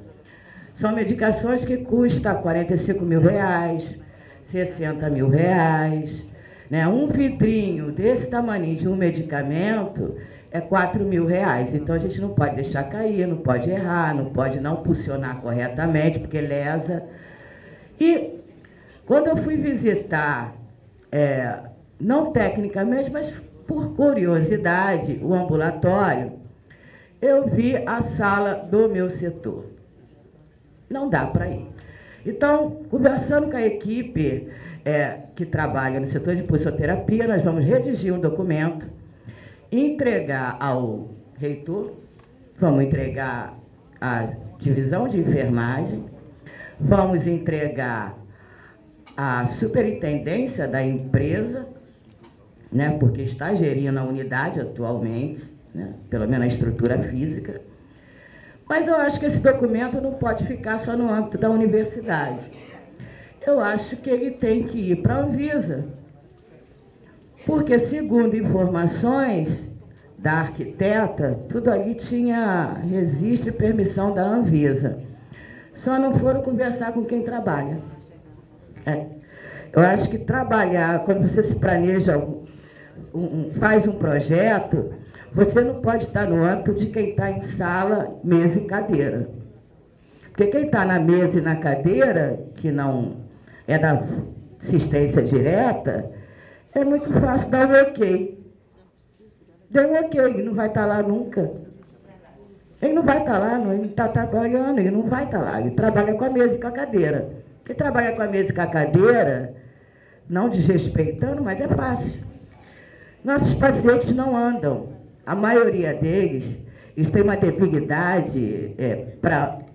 são medicações que custam R$45 mil, R$60 mil, né? Um vidrinho desse tamanho de um medicamento é R$4 mil. Então a gente não pode deixar cair, não pode errar, não pode não funcionar corretamente, porque lesa. E quando eu fui visitar, não tecnicamente, mas por curiosidade, o ambulatório, eu vi a sala do meu setor. Não dá para ir. Então, conversando com a equipe que trabalha no setor de pulsioterapia, nós vamos redigir um documento, entregar ao reitor, vamos entregar à divisão de enfermagem, vamos entregar à superintendência da empresa, né, porque está gerindo a unidade atualmente, né, pelo menos a estrutura física. Mas eu acho que esse documento não pode ficar só no âmbito da universidade. Eu acho que ele tem que ir para a Anvisa, porque, segundo informações da arquiteta, tudo ali tinha registro e permissão da Anvisa. Só não foram conversar com quem trabalha. Eu acho que trabalhar, quando você se planeja, faz um projeto, você não pode estar no âmbito de quem está em sala, mesa e cadeira. Porque quem está na mesa e na cadeira, que não é da assistência direta, é muito fácil dar um ok. Deu um ok, ele não vai estar lá nunca. Ele não vai estar lá, ele está trabalhando, ele não vai estar lá. Ele trabalha com a mesa e com a cadeira. Quem trabalha com a mesa e com a cadeira, não desrespeitando, mas é fácil. Nossos pacientes não andam. A maioria deles, eles têm uma debilidade,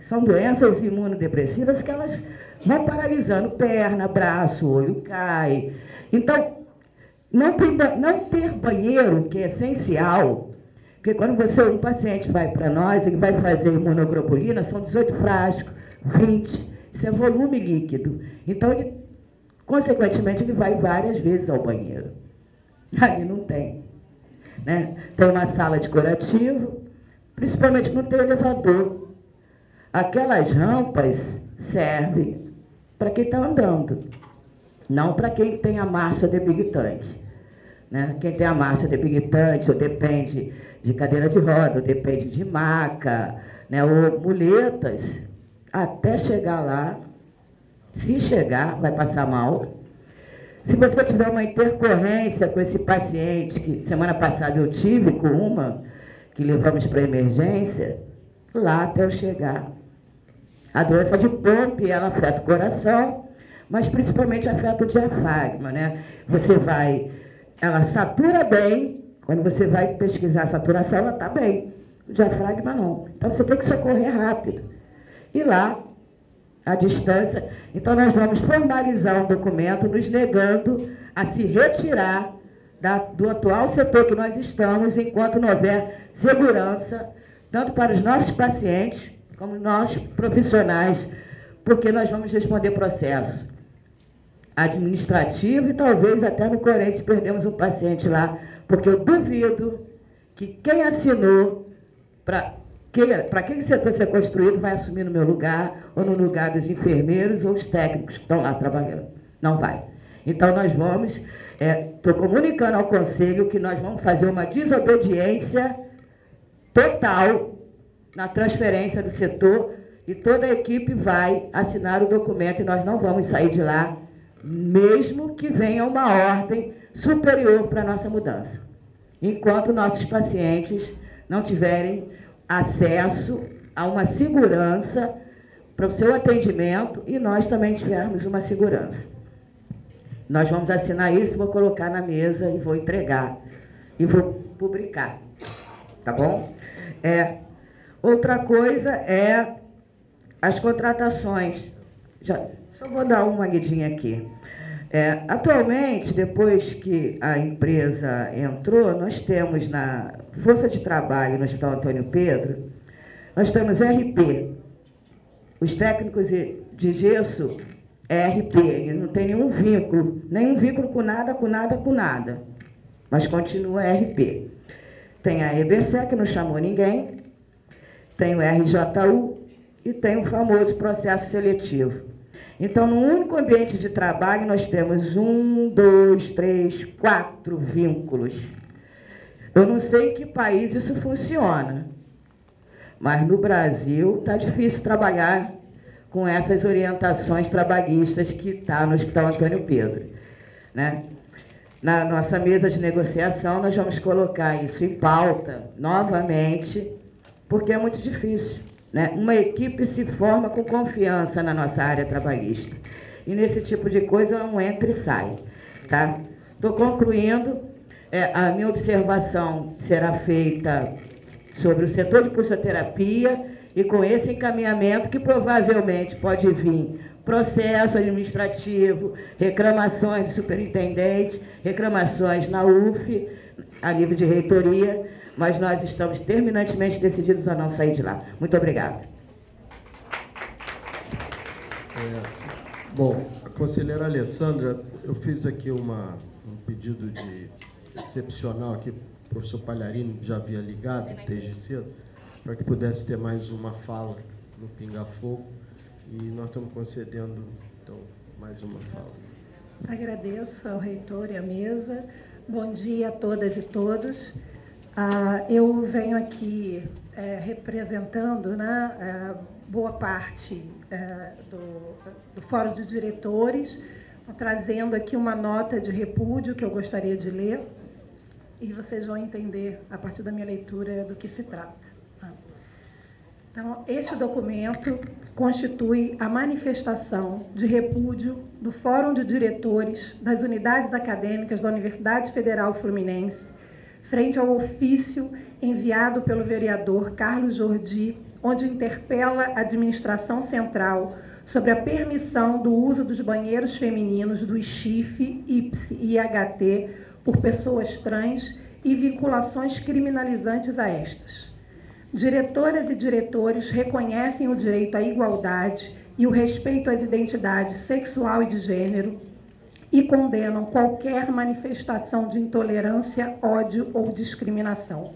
são doenças imunodepressivas que elas vão paralisando perna, braço, olho cai. Então, não ter banheiro, que é essencial, porque quando um paciente vai para nós, ele vai fazer imunoglobulina, são 18 frascos, 20, isso é volume líquido. Então, consequentemente, ele vai várias vezes ao banheiro. Aí não tem. Né? Tem uma sala de curativo, principalmente não tem elevador. Aquelas rampas servem para quem está andando, não para quem tem a marcha debilitante. Né? Quem tem a marcha debilitante, ou depende de cadeira de roda, ou depende de maca, né? Ou muletas, até chegar lá. Se chegar, vai passar mal. Se você tiver uma intercorrência com esse paciente, que semana passada eu tive com uma, que levamos para emergência, lá até eu chegar. A doença de Pompe, ela afeta o coração, mas principalmente afeta o diafragma, né? Ela satura bem, quando você vai pesquisar a saturação, ela está bem. O diafragma não. Então você tem que socorrer rápido. E lá, à distância, então nós vamos formalizar um documento nos negando a se retirar do atual setor que nós estamos, enquanto não houver segurança, tanto para os nossos pacientes, como nós profissionais, porque nós vamos responder processo administrativo e talvez até no Corém, se perdemos um paciente lá, porque eu duvido que quem assinou para aquele setor ser construído vai assumir no meu lugar, ou no lugar dos enfermeiros ou os técnicos que estão lá trabalhando. Não vai. Então nós vamos, estou comunicando ao Conselho que nós vamos fazer uma desobediência total na transferência do setor e toda a equipe vai assinar o documento e nós não vamos sair de lá, mesmo que venha uma ordem superior para a nossa mudança. Enquanto nossos pacientes não tiverem acesso a uma segurança para o seu atendimento e nós também tivermos uma segurança. Nós vamos assinar isso, vou colocar na mesa e vou entregar e vou publicar, tá bom? Outra coisa é as contratações. Só vou dar uma lidinha aqui. Atualmente, depois que a empresa entrou, nós temos na força de trabalho no Hospital Antônio Pedro, nós temos RP. Os técnicos de gesso é RP, ele não tem nenhum vínculo com nada, mas continua RP. Tem a EBC, que não chamou ninguém, tem o RJU e tem o famoso processo seletivo. Então, no único ambiente de trabalho, nós temos 1, 2, 3, 4 vínculos. Eu não sei em que país isso funciona, mas no Brasil está difícil trabalhar com essas orientações trabalhistas que está no Hospital Antônio Pedro, né? Na nossa mesa de negociação, nós vamos colocar isso em pauta novamente, porque é muito difícil, né? Uma equipe se forma com confiança na nossa área trabalhista. E nesse tipo de coisa, um entra e sai, tá? Estou concluindo. A minha observação será feita sobre o setor de pulsoterapia e com esse encaminhamento que provavelmente pode vir processo administrativo, reclamações de superintendente, reclamações na UF, a nível de reitoria, mas nós estamos terminantemente decididos a não sair de lá. Muito obrigada. Bom, a conselheira Alessandra, eu fiz aqui um pedido de excepcional aqui, o professor Palharini, que já havia ligado desde cedo, para que pudesse ter mais uma fala no Pinga Fogo, e nós estamos concedendo, então, mais uma fala. Agradeço ao reitor e à mesa. Bom dia a todas e todos. Eu venho aqui representando, né, boa parte do Fórum de Diretores, trazendo aqui uma nota de repúdio que eu gostaria de ler, e vocês vão entender, a partir da minha leitura, do que se trata. Então, este documento constitui a manifestação de repúdio do Fórum de Diretores das Unidades Acadêmicas da Universidade Federal Fluminense, frente ao ofício enviado pelo vereador Carlos Jordi, onde interpela a administração central sobre a permissão do uso dos banheiros femininos do IXIF, IPSI e IHT por pessoas trans e vinculações criminalizantes a estas. Diretoras e diretores reconhecem o direito à igualdade e o respeito às identidades sexual e de gênero e condenam qualquer manifestação de intolerância, ódio ou discriminação.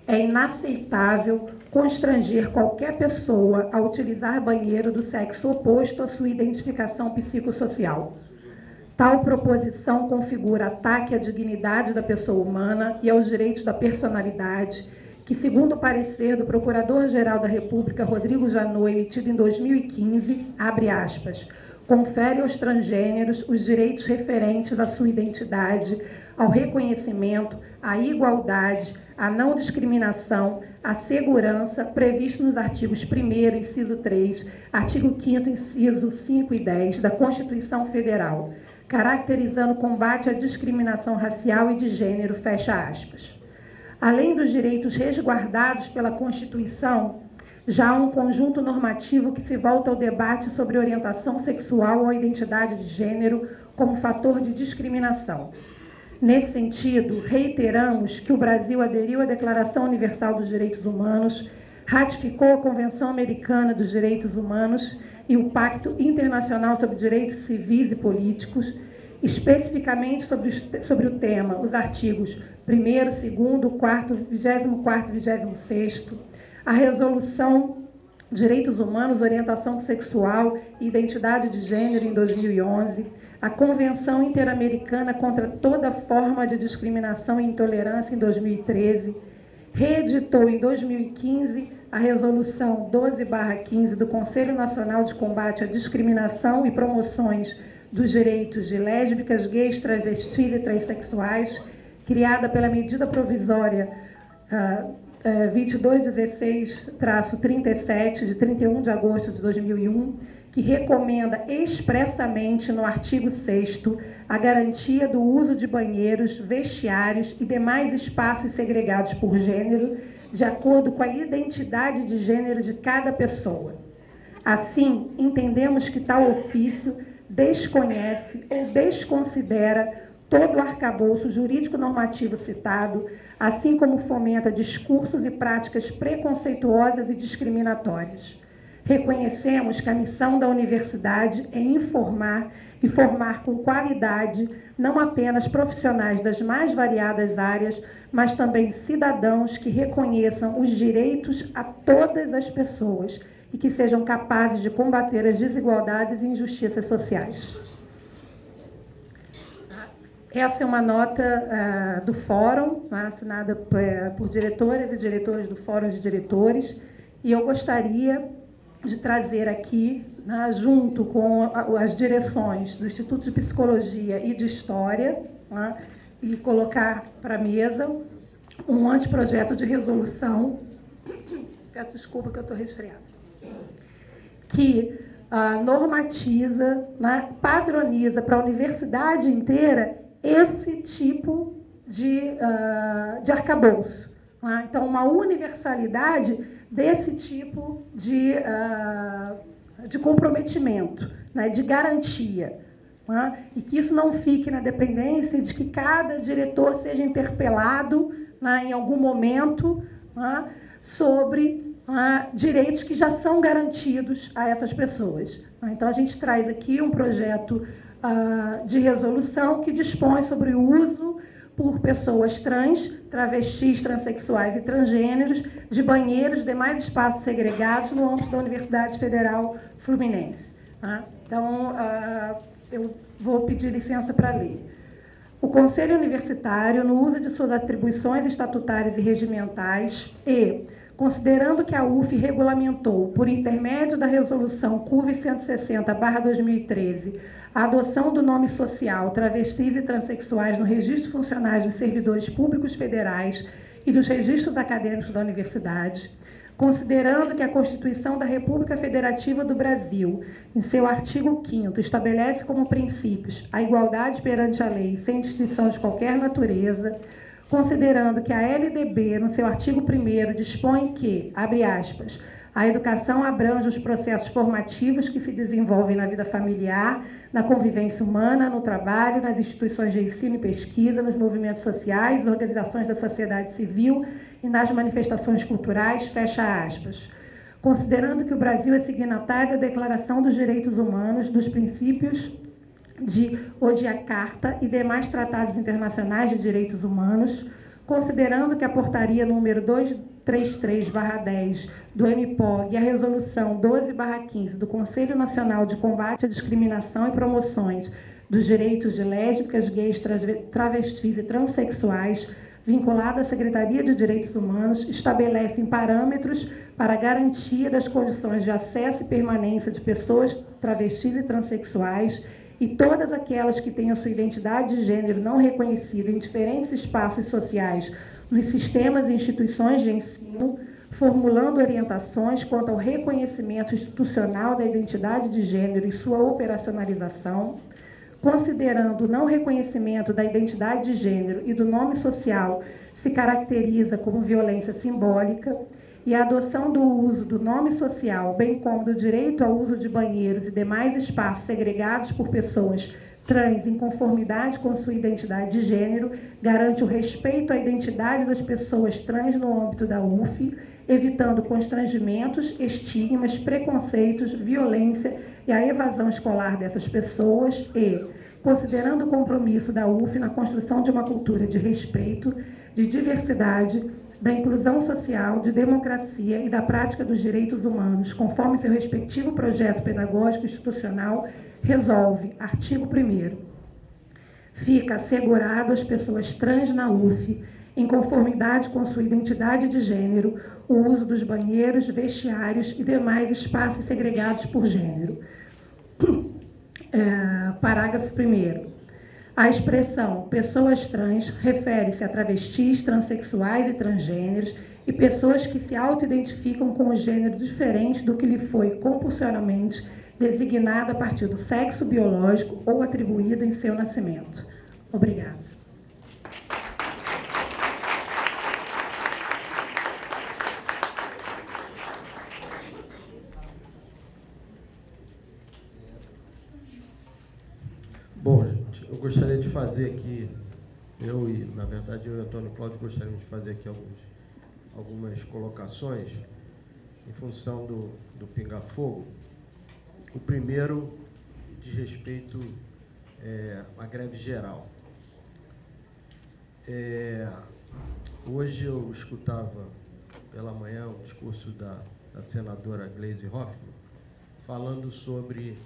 É inaceitável constranger qualquer pessoa a utilizar banheiro do sexo oposto à sua identificação psicossocial. Tal proposição configura ataque à dignidade da pessoa humana e aos direitos da personalidade, que, segundo o parecer do Procurador-Geral da República, Rodrigo Janot, emitido em 2015, abre aspas, confere aos transgêneros os direitos referentes à sua identidade, ao reconhecimento, à igualdade, à não discriminação, à segurança, previsto nos artigos 1º, inciso 3, artigo 5º, inciso 5 e 10 da Constituição Federal, caracterizando o combate à discriminação racial e de gênero, fecha aspas. Além dos direitos resguardados pela Constituição, já há um conjunto normativo que se volta ao debate sobre orientação sexual ou identidade de gênero como fator de discriminação. Nesse sentido, reiteramos que o Brasil aderiu à Declaração Universal dos Direitos Humanos, ratificou a Convenção Americana dos Direitos Humanos e o Pacto Internacional sobre Direitos Civis e Políticos, especificamente sobre o tema, os artigos 1º, 2º, 4º, 24º e 26º, a Resolução Direitos Humanos, Orientação Sexual e Identidade de Gênero em 2011, a Convenção Interamericana contra toda forma de discriminação e intolerância em 2013, reeditou em 2015 a Resolução 12/15 do Conselho Nacional de Combate à Discriminação e Promoções dos Direitos de Lésbicas, Gays, Travestis e Transsexuais, criada pela Medida Provisória 2216-37, de 31 de agosto de 2001, que recomenda expressamente no artigo 6º a garantia do uso de banheiros, vestiários e demais espaços segregados por gênero, de acordo com a identidade de gênero de cada pessoa. Assim, entendemos que tal ofício desconhece ou desconsidera todo o arcabouço jurídico-normativo citado, assim como fomenta discursos e práticas preconceituosas e discriminatórias. Reconhecemos que a missão da universidade é informar e formar com qualidade não apenas profissionais das mais variadas áreas, mas também cidadãos que reconheçam os direitos a todas as pessoas e que sejam capazes de combater as desigualdades e injustiças sociais. Essa é uma nota do Fórum, assinada por diretoras e diretores do Fórum de Diretores, e eu gostaria de trazer aqui, junto com as direções do Instituto de Psicologia e de História, e colocar para a mesa um anteprojeto de resolução, peço desculpa que eu estou resfriada, que normatiza, padroniza para a universidade inteira esse tipo de arcabouço. Então, uma universalidade desse tipo de comprometimento, de garantia. E que isso não fique na dependência de que cada diretor seja interpelado em algum momento sobre direitos que já são garantidos a essas pessoas. Então, a gente traz aqui um projeto de resolução que dispõe sobre o uso por pessoas trans, travestis, transexuais e transgêneros de banheiros e demais espaços segregados no âmbito da Universidade Federal Fluminense. Então, eu vou pedir licença para ler. O Conselho Universitário, no uso de suas atribuições estatutárias e regimentais e, considerando que a UF regulamentou, por intermédio da Resolução CUV 160/2013, a adoção do nome social travestis e transexuais no Registro Funcionário dos Servidores Públicos Federais e dos registros acadêmicos da universidade, considerando que a Constituição da República Federativa do Brasil, em seu artigo 5º, estabelece como princípios a igualdade perante a lei, sem distinção de qualquer natureza, considerando que a LDB, no seu artigo 1º, dispõe que, abre aspas, a educação abrange os processos formativos que se desenvolvem na vida familiar, na convivência humana, no trabalho, nas instituições de ensino e pesquisa, nos movimentos sociais, organizações da sociedade civil e nas manifestações culturais, fecha aspas. Considerando que o Brasil é signatário da Declaração dos Direitos Humanos, dos princípios de Odiacarta e demais tratados internacionais de direitos humanos, considerando que a portaria número 233/10 do MPOG e a resolução 12/15 do Conselho Nacional de Combate à Discriminação e Promoções dos Direitos de Lésbicas, Gays, Travestis e Transsexuais vinculada à Secretaria de Direitos Humanos, estabelecem parâmetros para a garantia das condições de acesso e permanência de pessoas travestis e transexuais e todas aquelas que tenham sua identidade de gênero não reconhecida em diferentes espaços sociais nos sistemas e instituições de ensino, formulando orientações quanto ao reconhecimento institucional da identidade de gênero e sua operacionalização, considerando o não reconhecimento da identidade de gênero e do nome social se caracteriza como violência simbólica, e a adoção do uso do nome social, bem como do direito ao uso de banheiros e demais espaços segregados por pessoas trans em conformidade com sua identidade de gênero, garante o respeito à identidade das pessoas trans no âmbito da UF, evitando constrangimentos, estigmas, preconceitos, violência e a evasão escolar dessas pessoas e, considerando o compromisso da UF na construção de uma cultura de respeito, de diversidade, da inclusão social, de democracia e da prática dos direitos humanos, conforme seu respectivo projeto pedagógico institucional, resolve, artigo 1º, fica assegurado às pessoas trans na UF, em conformidade com sua identidade de gênero, o uso dos banheiros, vestiários e demais espaços segregados por gênero. Parágrafo 1º. A expressão pessoas trans refere-se a travestis, transexuais e transgêneros e pessoas que se auto-identificam com um gênero diferente do que lhe foi compulsoriamente designado a partir do sexo biológico ou atribuído em seu nascimento. Obrigada. Bom, gente, eu gostaria de fazer aqui, eu e o Antônio Cláudio gostaríamos de fazer aqui algumas colocações em função do pinga-fogo. O primeiro diz respeito à greve geral. Hoje eu escutava pela manhã o discurso da senadora Gleisi Hoffmann falando sobre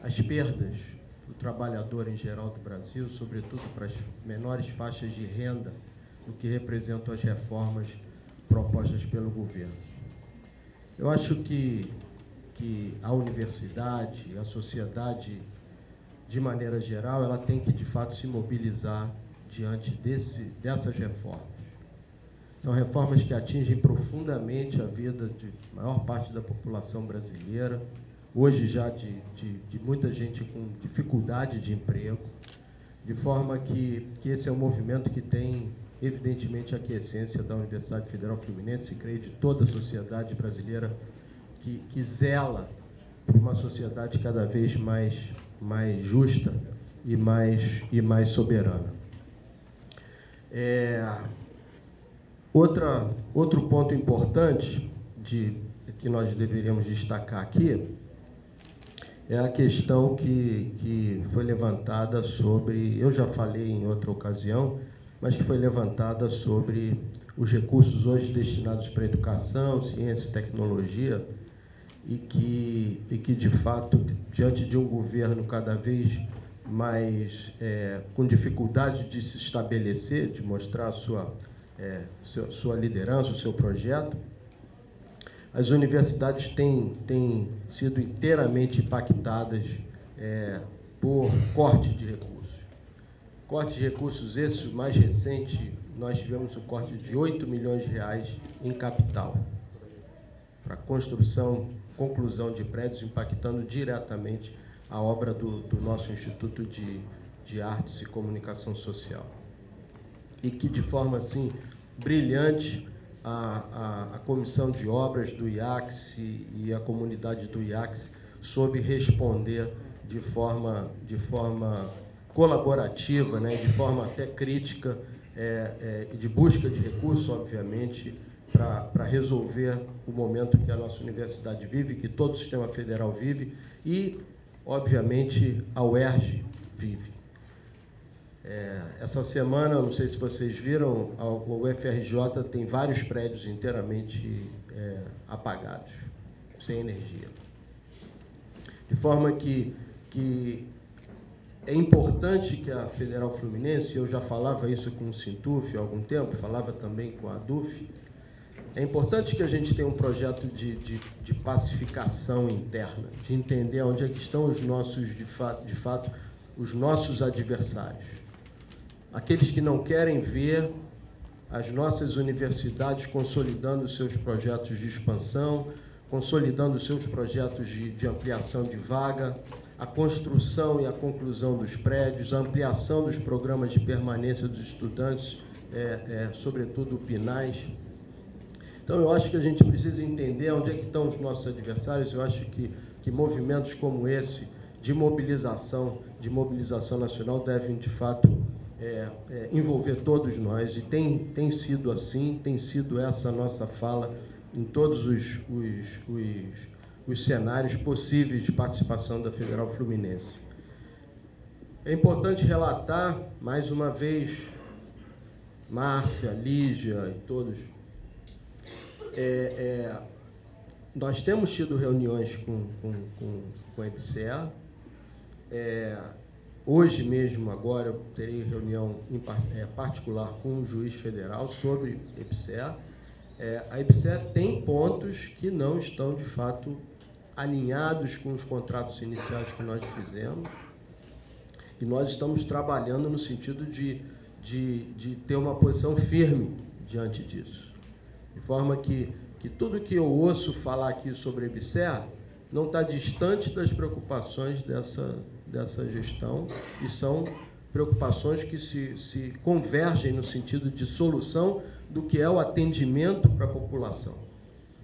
as perdas do trabalhador em geral do Brasil, sobretudo para as menores faixas de renda, do que representam as reformas propostas pelo governo. Eu acho que a universidade, a sociedade, de maneira geral, ela tem que, de fato, se mobilizar diante dessas reformas. São reformas que atingem profundamente a vida de maior parte da população brasileira, hoje já de muita gente com dificuldade de emprego, de forma que esse é um movimento que tem, evidentemente, a aquiescência da Universidade Federal Fluminense, e creio de toda a sociedade brasileira que zela por uma sociedade cada vez mais justa e mais soberana. Outro ponto importante que nós deveríamos destacar aqui é a questão que foi levantada sobre, eu já falei em outra ocasião, mas que foi levantada sobre os recursos hoje destinados para educação, ciência e tecnologia, e que de fato, diante de um governo cada vez mais com dificuldade de se estabelecer, de mostrar a sua liderança, o seu projeto, as universidades têm sido inteiramente impactadas por corte de recursos. Corte de recursos esse, o mais recente, nós tivemos o corte de 8 milhões de reais em capital, para conclusão de prédios, impactando diretamente a obra do nosso Instituto de Artes e Comunicação Social. E que, de forma assim brilhante, a comissão de obras do IACS e a comunidade do IACS soube responder de forma colaborativa, né, de forma até crítica, e de busca de recursos, obviamente, para resolver o momento que a nossa universidade vive, que todo o sistema federal vive e, obviamente, a UERJ vive. Essa semana, não sei se vocês viram, a UFRJ tem vários prédios inteiramente apagados, sem energia. De forma que é importante que a Federal Fluminense, eu já falava isso com o Sintuf há algum tempo, falava também com a DUF, é importante que a gente tenha um projeto de pacificação interna, de entender onde é que estão os nossos, de fato, os nossos adversários. Aqueles que não querem ver as nossas universidades consolidando seus projetos de expansão, consolidando seus projetos de ampliação de vaga, a construção e a conclusão dos prédios, a ampliação dos programas de permanência dos estudantes, sobretudo o PINAES. Então, eu acho que a gente precisa entender onde é que estão os nossos adversários. Eu acho que movimentos como esse, de mobilização nacional, devem, de fato, envolver todos nós. E tem sido assim, tem sido essa nossa fala em todos os cenários possíveis de participação da Federal Fluminense. É importante relatar, mais uma vez, Márcia, Lígia e todos, nós temos tido reuniões com a EBSER. Hoje mesmo, agora, eu terei reunião particular com o juiz federal sobre EBSER. A EBSER tem pontos que não estão, de fato, alinhados com os contratos iniciais que nós fizemos, e nós estamos trabalhando no sentido de ter uma posição firme diante disso. De forma que tudo que eu ouço falar aqui sobre a EBSER não está distante das preocupações dessa gestão, e são preocupações que se convergem no sentido de solução do que é o atendimento para a população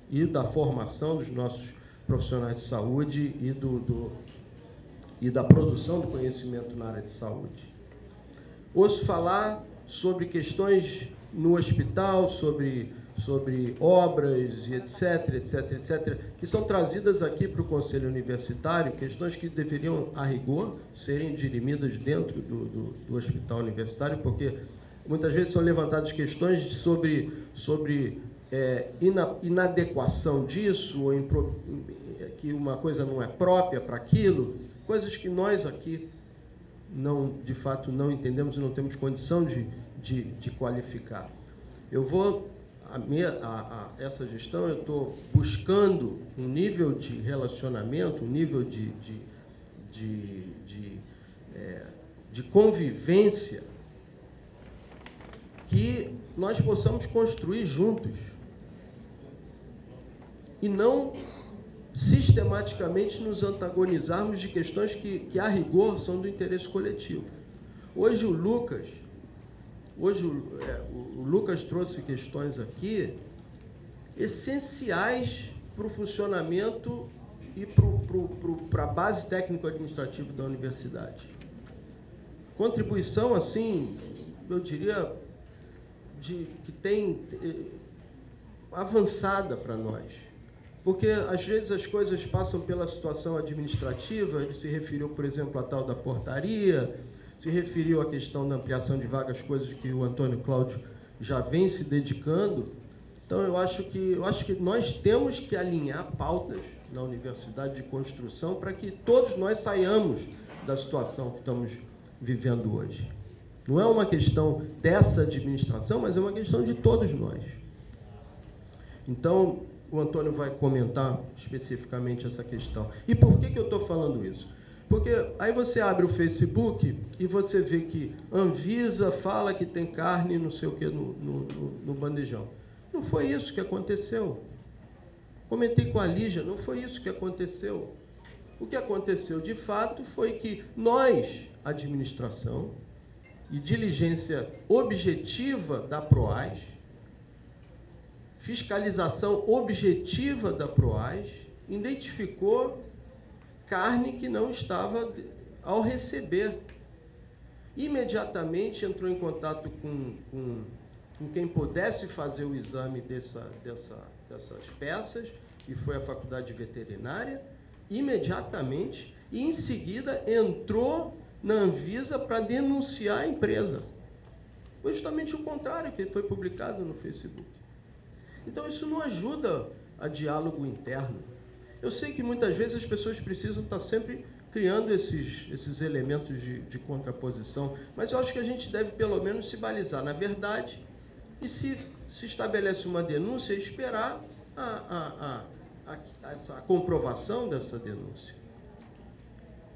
e da formação dos nossos profissionais de saúde e da produção do conhecimento na área de saúde. Ouço falar sobre questões no hospital, sobre obras, e etc., que são trazidas aqui para o Conselho Universitário, questões que deveriam, a rigor, serem dirimidas dentro do Hospital Universitário, porque muitas vezes são levantadas questões sobre inadequação disso, ou que uma coisa não é própria para aquilo, coisas que nós aqui, de fato, não entendemos e não temos condição de qualificar. Essa gestão, eu estou buscando um nível de relacionamento, um nível de convivência que nós possamos construir juntos e não sistematicamente nos antagonizarmos de questões que a rigor, são do interesse coletivo. Hoje o Lucas trouxe questões aqui essenciais para o funcionamento e para a base técnico-administrativa da universidade. Contribuição, assim, eu diria, que tem avançada para nós. Porque, às vezes, as coisas passam pela situação administrativa. Ele se referiu, por exemplo, à tal da portaria, se referiu à questão da ampliação de vagas, coisas que o Antônio Cláudio já vem se dedicando. Então, eu acho que nós temos que alinhar pautas na universidade de construção para que todos nós saiamos da situação que estamos vivendo hoje. Não é uma questão dessa administração, mas é uma questão de todos nós. Então, o Antônio vai comentar especificamente essa questão. E por que eu estou falando isso? Porque aí você abre o Facebook e você vê que Anvisa fala que tem carne, não sei o que, no bandejão. Não foi isso que aconteceu. Comentei com a Lígia, não foi isso que aconteceu. O que aconteceu, de fato, foi que nós, administração e diligência objetiva da PROAS, fiscalização objetiva da PROAS, identificou carne que não estava ao receber. Imediatamente entrou em contato com quem pudesse fazer o exame dessas peças, e foi a Faculdade Veterinária, imediatamente, e em seguida entrou na Anvisa para denunciar a empresa. Foi justamente o contrário que foi publicado no Facebook. Então, isso não ajuda a diálogo interno. Eu sei que muitas vezes as pessoas precisam estar sempre criando esses elementos de contraposição. Mas eu acho que a gente deve, pelo menos, se balizar na verdade e, se estabelece uma denúncia, esperar a comprovação dessa denúncia.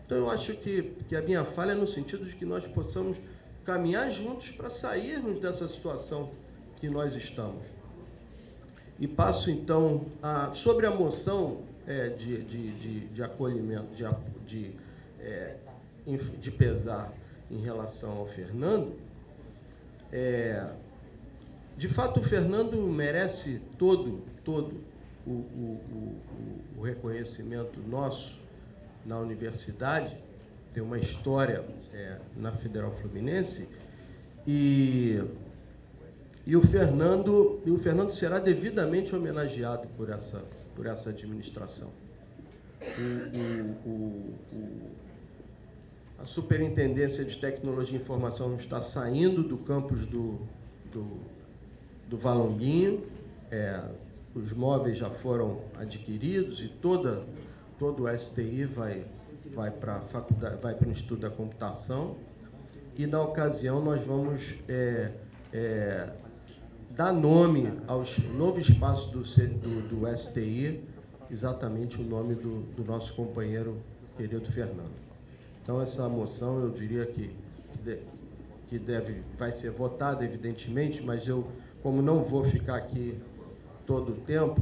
Então, eu acho que a minha fala é no sentido de que nós possamos caminhar juntos para sairmos dessa situação que nós estamos. E passo, então, sobre a moção de acolhimento, de pesar em relação ao Fernando. De fato, o Fernando merece todo o reconhecimento nosso na universidade. Tem uma história na Federal Fluminense e o Fernando será devidamente homenageado por essa administração. A Superintendência de Tecnologia e Informação está saindo do campus do Valonguinho, os móveis já foram adquiridos e todo o STI vai para a faculdade, vai para o Instituto da Computação, e na ocasião nós vamos dar nome ao novo espaço do STI, exatamente o nome do nosso companheiro querido Fernando. Então, essa moção, eu diria que vai ser votada, evidentemente, mas eu, como não vou ficar aqui todo o tempo,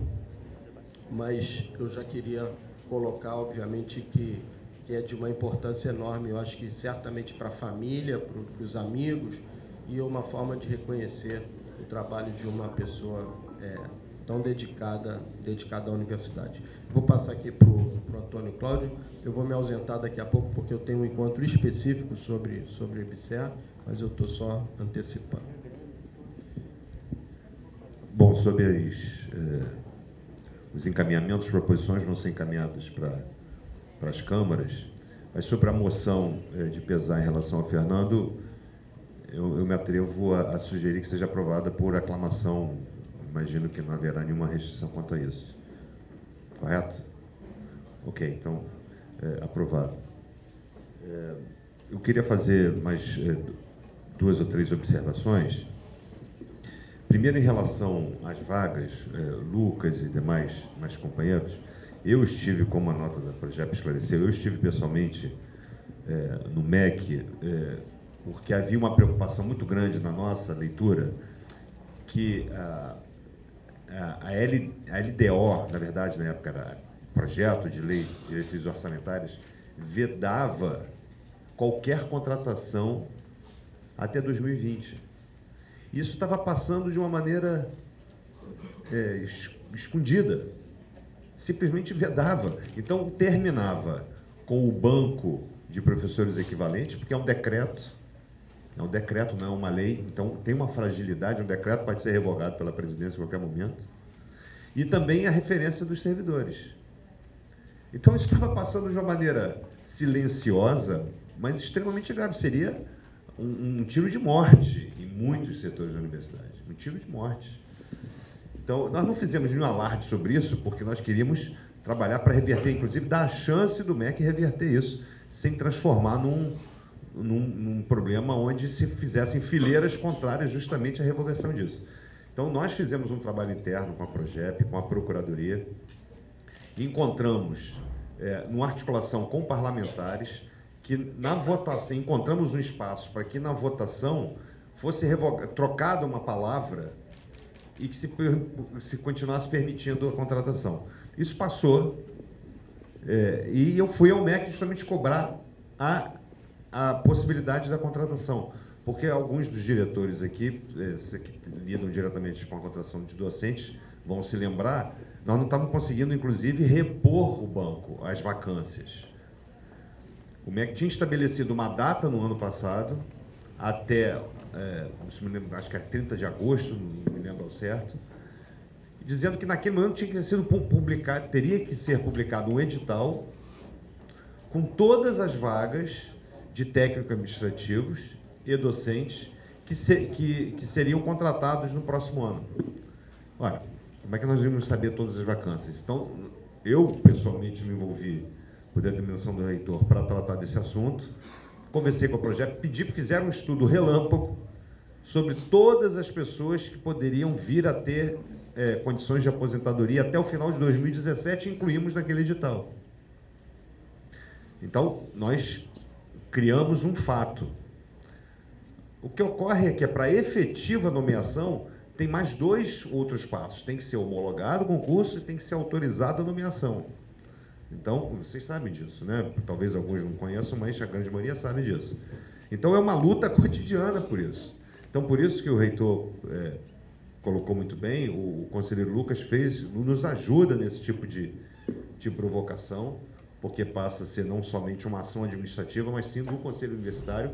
mas eu já queria colocar, obviamente, que é de uma importância enorme, eu acho que certamente para a família, para os amigos, e uma forma de reconhecer o trabalho de uma pessoa tão dedicada à universidade. Vou passar aqui para o Antônio Cláudio. Eu vou me ausentar daqui a pouco, porque eu tenho um encontro específico sobre o EBSER, mas eu estou só antecipando. Bom, sobre os encaminhamentos, proposições vão ser encaminhadas para as câmaras, mas sobre a moção de pesar em relação ao Fernando, eu me atrevo a sugerir que seja aprovada por aclamação. Imagino que não haverá nenhuma restrição quanto a isso. Correto? Ok, então, aprovado. Eu queria fazer mais 2 ou 3 observações. Primeiro, em relação às vagas, Lucas e demais companheiros, eu estive, como a nota da Progep esclareceu, eu estive pessoalmente no MEC, porque havia uma preocupação muito grande na nossa leitura que a LDO, na verdade, na época era Projeto de Lei de Diretrizes Orçamentárias, vedava qualquer contratação até 2020. Isso estava passando de uma maneira escondida, simplesmente vedava. Então, terminava com o banco de professores equivalentes, porque é um decreto, não é uma lei, então tem uma fragilidade, um decreto pode ser revogado pela presidência em qualquer momento, e também a referência dos servidores. Então, isso estava passando de uma maneira silenciosa, mas extremamente grave. Seria um tiro de morte em muitos setores da universidade, um tiro de morte. Então, nós não fizemos nenhum alarde sobre isso, porque nós queríamos trabalhar para reverter, inclusive dar a chance do MEC reverter isso, sem transformar num problema onde se fizessem fileiras contrárias justamente à revogação disso. Então, nós fizemos um trabalho interno com a Progep, com a Procuradoria, e encontramos, numa articulação com parlamentares, que na votação, encontramos um espaço para que na votação fosse trocada uma palavra e que se continuasse permitindo a contratação. Isso passou, e eu fui ao MEC justamente cobrar a possibilidade da contratação, porque alguns dos diretores aqui, que lidam diretamente com a contratação de docentes, vão se lembrar, nós não estávamos conseguindo, inclusive, repor o banco, as vacâncias. O MEC tinha estabelecido uma data no ano passado, até, não me lembro, acho que é 30 de agosto, não me lembro ao certo, dizendo que naquele momento teria que ser publicado um edital com todas as vagas de técnicos administrativos e docentes que seriam contratados no próximo ano. Ora, como é que nós íamos saber todas as vacâncias? Então, eu pessoalmente me envolvi por determinação do reitor, para tratar desse assunto. Conversei com o projeto, pedi que fizeram um estudo relâmpago sobre todas as pessoas que poderiam vir a ter condições de aposentadoria até o final de 2017, incluímos naquele edital. Então, nós criamos um fato. O que ocorre é que, para efetiva nomeação, tem mais 2 outros passos. Tem que ser homologado o concurso e tem que ser autorizada a nomeação. Então, vocês sabem disso, né? Talvez alguns não conheçam, mas a grande maioria sabe disso. Então, é uma luta cotidiana por isso. Então, por isso que o reitor colocou muito bem, o conselheiro Lucas nos ajuda nesse tipo de provocação, porque passa a ser não somente uma ação administrativa, mas sim do Conselho Universitário,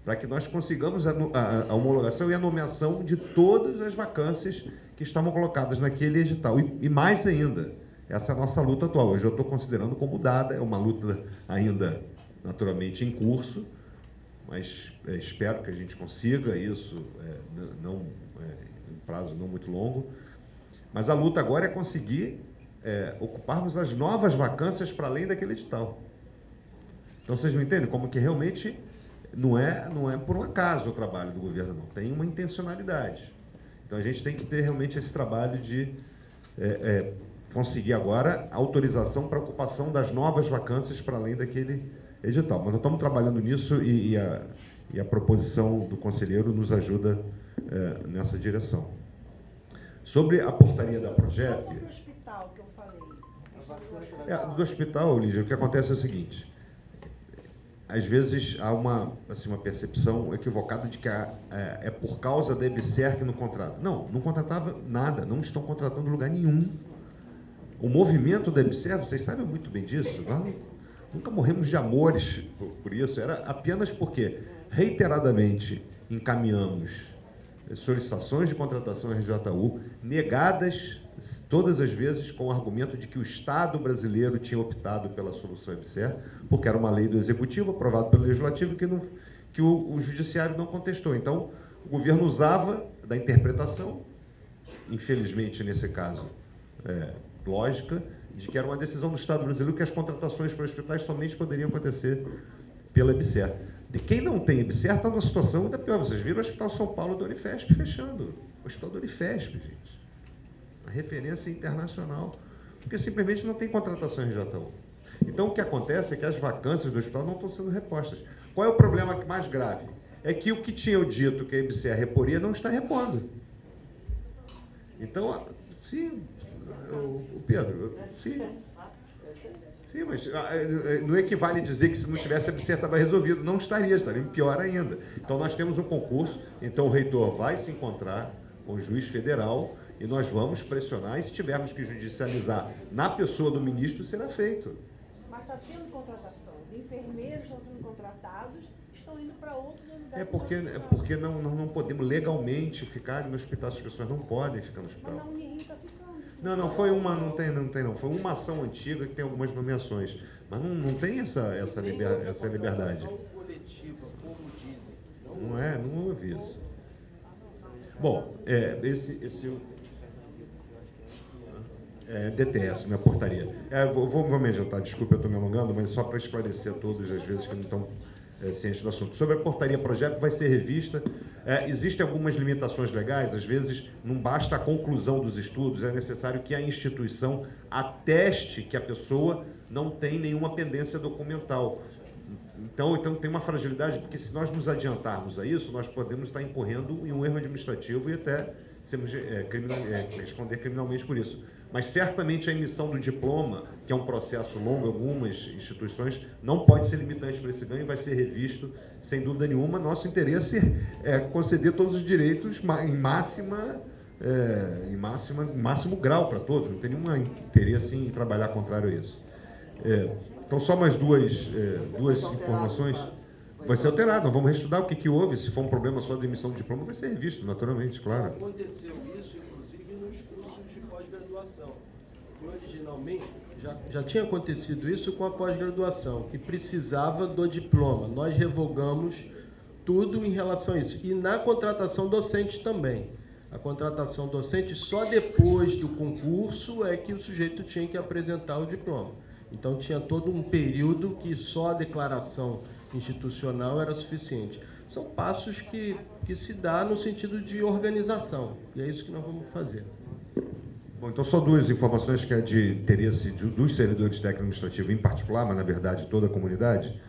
para que nós consigamos a homologação e a nomeação de todas as vacâncias que estavam colocadas naquele edital. E mais ainda, essa é a nossa luta atual. Hoje eu estou considerando como dada, é uma luta ainda naturalmente em curso, mas espero que a gente consiga isso em prazo não muito longo. Mas a luta agora é conseguir ocuparmos as novas vacâncias para além daquele edital. Então vocês não entendem como que realmente não é por um acaso o trabalho do governo, não. Tem uma intencionalidade. Então a gente tem que ter realmente esse trabalho de conseguir agora a autorização para ocupação das novas vacâncias para além daquele edital. Mas nós estamos trabalhando nisso e a proposição do conselheiro nos ajuda nessa direção. Sobre a portaria da Progep... Sobre o hospital que eu falei. Do hospital, Lígia, o que acontece é o seguinte: às vezes há uma percepção equivocada de que é por causa da EBSER que não contrata. Não contratava nada, não estão contratando lugar nenhum. O movimento da EBSER, vocês sabem muito bem disso, nunca morremos de amores por isso, era apenas porque reiteradamente encaminhamos solicitações de contratação à RJU, negadas todas as vezes com o argumento de que o Estado brasileiro tinha optado pela solução EBSER, porque era uma lei do Executivo, aprovada pelo Legislativo, que o Judiciário não contestou. Então, o governo usava da interpretação, infelizmente nesse caso, lógica, de que era uma decisão do Estado brasileiro que as contratações para hospitais somente poderiam acontecer pela EBSER. De quem não tem EBSER está numa situação ainda pior. Vocês viram o Hospital São Paulo do Unifesp fechando. O Hospital do Unifesp, gente. A referência internacional. Porque simplesmente não tem contratação em RJU. Então, o que acontece é que as vacâncias do hospital não estão sendo repostas. Qual é o problema mais grave? É que o que tinham dito que a EBSER reporia não está repondo. Então, sim, o Pedro, sim, mas não equivale dizer que se não tivesse a EBSER estava resolvido. Não estaria pior ainda. Então, nós temos um concurso, então o reitor vai se encontrar com o juiz federal e nós vamos pressionar, e se tivermos que judicializar na pessoa do ministro, será feito. Mas está tendo contratação. Os enfermeiros estão sendo contratados, estão indo para outros lugares. Porque não podemos legalmente ficar no hospital, as pessoas não podem ficar no hospital. Mas não está ficando. Não, foi uma, não tem. Foi uma ação antiga que tem algumas nomeações, mas não tem essa liberdade. Coletiva, como dizem. Não houve isso. Bom, DTS, minha portaria. Vou me adiantar, desculpa, eu estou me alongando, mas só para esclarecer a todos, às vezes, que não estão cientes do assunto. Sobre a portaria projeto, vai ser revista. Existem algumas limitações legais, às vezes não basta a conclusão dos estudos, é necessário que a instituição ateste que a pessoa não tem nenhuma pendência documental. Então tem uma fragilidade, porque se nós nos adiantarmos a isso, nós podemos estar incorrendo em um erro administrativo e até responder criminalmente por isso. Mas certamente a emissão do diploma, que é um processo longo, algumas instituições, não pode ser limitante para esse ganho, vai ser revisto, sem dúvida nenhuma. Nosso interesse é conceder todos os direitos em máximo grau para todos, não tem nenhum interesse em trabalhar contrário a isso. Então, só mais duas informações. Vai ser alterado, nós vamos reestudar o que houve. Se for um problema só de emissão de diploma, vai ser revisto, naturalmente, claro. Aconteceu isso, inclusive, nos cursos de pós-graduação, que originalmente... Já tinha acontecido isso com a pós-graduação, que precisava do diploma. Nós revogamos tudo em relação a isso. E na contratação docente também. A contratação docente, só depois do concurso é que o sujeito tinha que apresentar o diploma. Então tinha todo um período que só a declaração institucional era suficiente. São passos que se dá no sentido de organização, e é isso que nós vamos fazer. Bom, então só duas informações que é de interesse dos servidores técnico-administrativos em particular, mas na verdade toda a comunidade.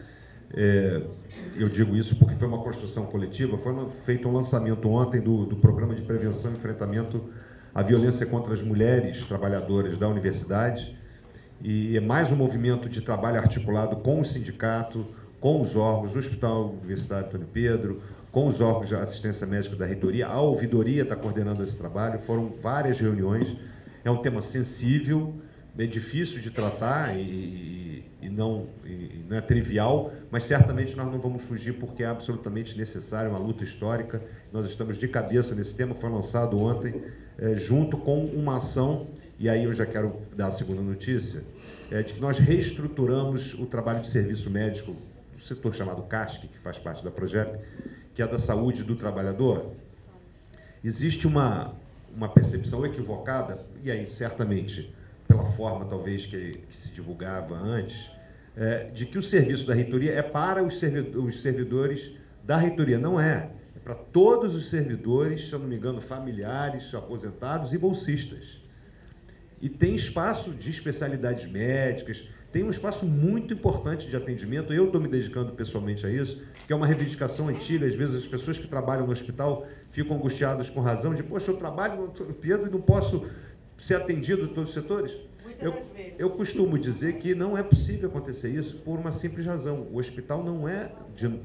Eu digo isso porque foi uma construção coletiva, foi feito um lançamento ontem do Programa de Prevenção e Enfrentamento à Violência contra as Mulheres Trabalhadoras da Universidade, e é mais um movimento de trabalho articulado com o sindicato, com os órgãos, o Hospital Universitário Antônio Pedro, com os órgãos de assistência médica da reitoria. A ouvidoria está coordenando esse trabalho, foram várias reuniões. É um tema sensível, é difícil de tratar e não é trivial, mas certamente nós não vamos fugir porque é absolutamente necessário, uma luta histórica. Nós estamos de cabeça nesse tema, foi lançado ontem, junto com uma ação, e aí eu já quero dar a segunda notícia, de que nós reestruturamos o trabalho de serviço médico, o setor chamado CASC, que faz parte da Progep, que é da saúde do trabalhador. Existe uma percepção equivocada, e aí certamente pela forma talvez que se divulgava antes, de que o serviço da reitoria é para os servidores da reitoria. Não é. É para todos os servidores, se eu não me engano, familiares, aposentados e bolsistas. E tem espaço de especialidades médicas, tem um espaço muito importante de atendimento. Eu estou me dedicando pessoalmente a isso, que é uma reivindicação antiga. Às vezes as pessoas que trabalham no hospital ficam angustiadas com razão de, poxa, eu trabalho no Pedro e não posso ser atendido em todos os setores. Eu costumo dizer que não é possível acontecer isso por uma simples razão. O hospital não é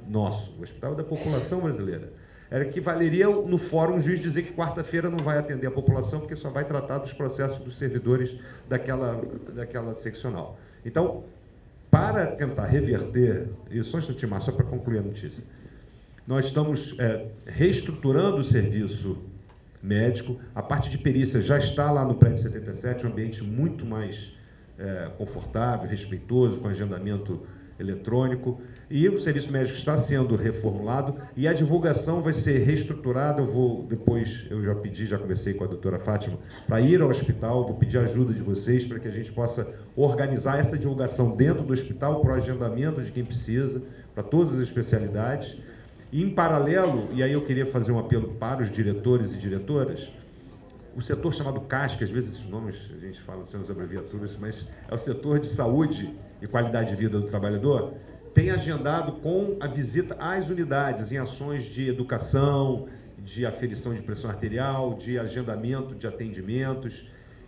nosso, o hospital é da população brasileira. Era que valeria no fórum um juiz dizer que quarta-feira não vai atender a população porque só vai tratar dos processos dos servidores daquela seccional. Então, para tentar reverter isso, só um instantinho, só para concluir a notícia, nós estamos reestruturando o serviço médico. A parte de perícia já está lá no prédio 77, um ambiente muito mais confortável, respeitoso, com agendamento eletrônico, e o serviço médico está sendo reformulado e a divulgação vai ser reestruturada. Eu já pedi, já conversei com a doutora Fátima, para ir ao hospital, vou pedir a ajuda de vocês para que a gente possa organizar essa divulgação dentro do hospital para o agendamento de quem precisa, para todas as especialidades. E, em paralelo, e aí eu queria fazer um apelo para os diretores e diretoras, o setor chamado CASC, às vezes esses nomes a gente fala sem as abreviaturas, mas é o setor de saúde e qualidade de vida do trabalhador, tem agendado com a visita às unidades, em ações de educação, de aferição de pressão arterial, de agendamento de atendimentos,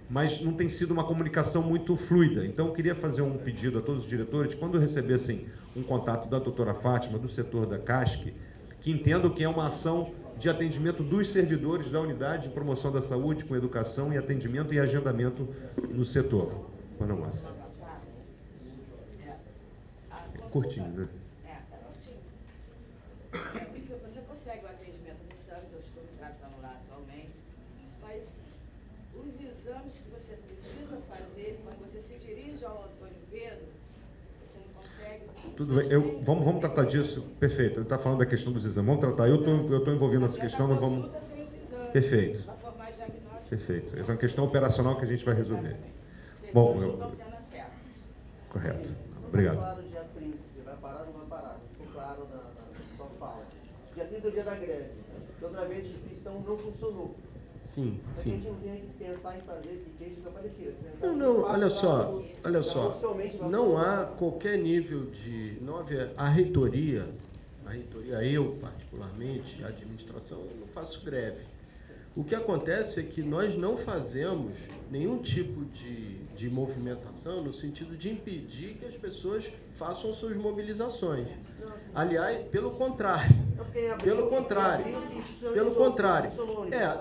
mas não tem sido uma comunicação muito fluida. Então, eu queria fazer um pedido a todos os diretores, quando recebessem um contato da doutora Fátima, do setor da CASC, que entendam que é uma ação de atendimento dos servidores da unidade de promoção da saúde, com educação e atendimento e agendamento no setor. Mano Massa. Curtinho, né? Curtinho. Você consegue o atendimento no SAMS, eu estou tratando lá atualmente, mas os exames que você precisa fazer, quando você se dirige ao Antônio Pedro, você não consegue... Tudo bem, vamos tratar disso. Perfeito, ele está falando da questão dos exames. Vamos tratar. Eu estou envolvendo essa questão, nós vamos... Perfeito. Perfeito. Essa é uma questão operacional que a gente vai resolver. Bom, correto. Obrigado. Vai parar ou não vai parar? Ficou claro na sua fala. Dia 30 é o dia da greve. Da outra vez a instituição não funcionou. Sim, A sim. gente não tem que pensar em fazer piquete desaparecido. Não, olha só, não há qualquer nível de... A reitoria, eu particularmente, a administração, eu não faço greve. O que acontece é que nós não fazemos nenhum tipo de movimentação no sentido de impedir que as pessoas façam suas mobilizações. Aliás, pelo contrário.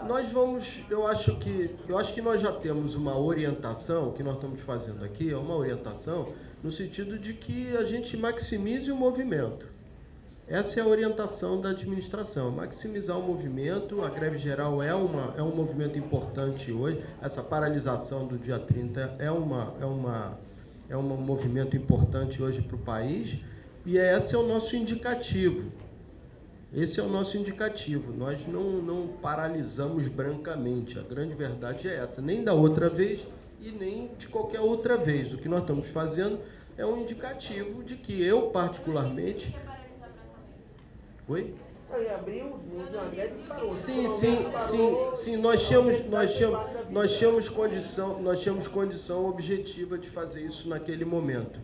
Nós vamos, eu acho que nós já temos uma orientação, o que nós estamos fazendo aqui é uma orientação no sentido de que a gente maximize o movimento. Essa é a orientação da administração, maximizar o movimento. A greve geral é um movimento importante hoje. Essa paralisação do dia 30 é um movimento importante hoje para o país, e esse é o nosso indicativo. Esse é o nosso indicativo. Nós não paralisamos brancamente, a grande verdade é essa. Nem da outra vez e nem de qualquer outra vez. O que nós estamos fazendo é um indicativo de que eu, particularmente... Oi? Em abril, na greve parou. Sim, nós tínhamos condição objetiva de fazer isso naquele momento.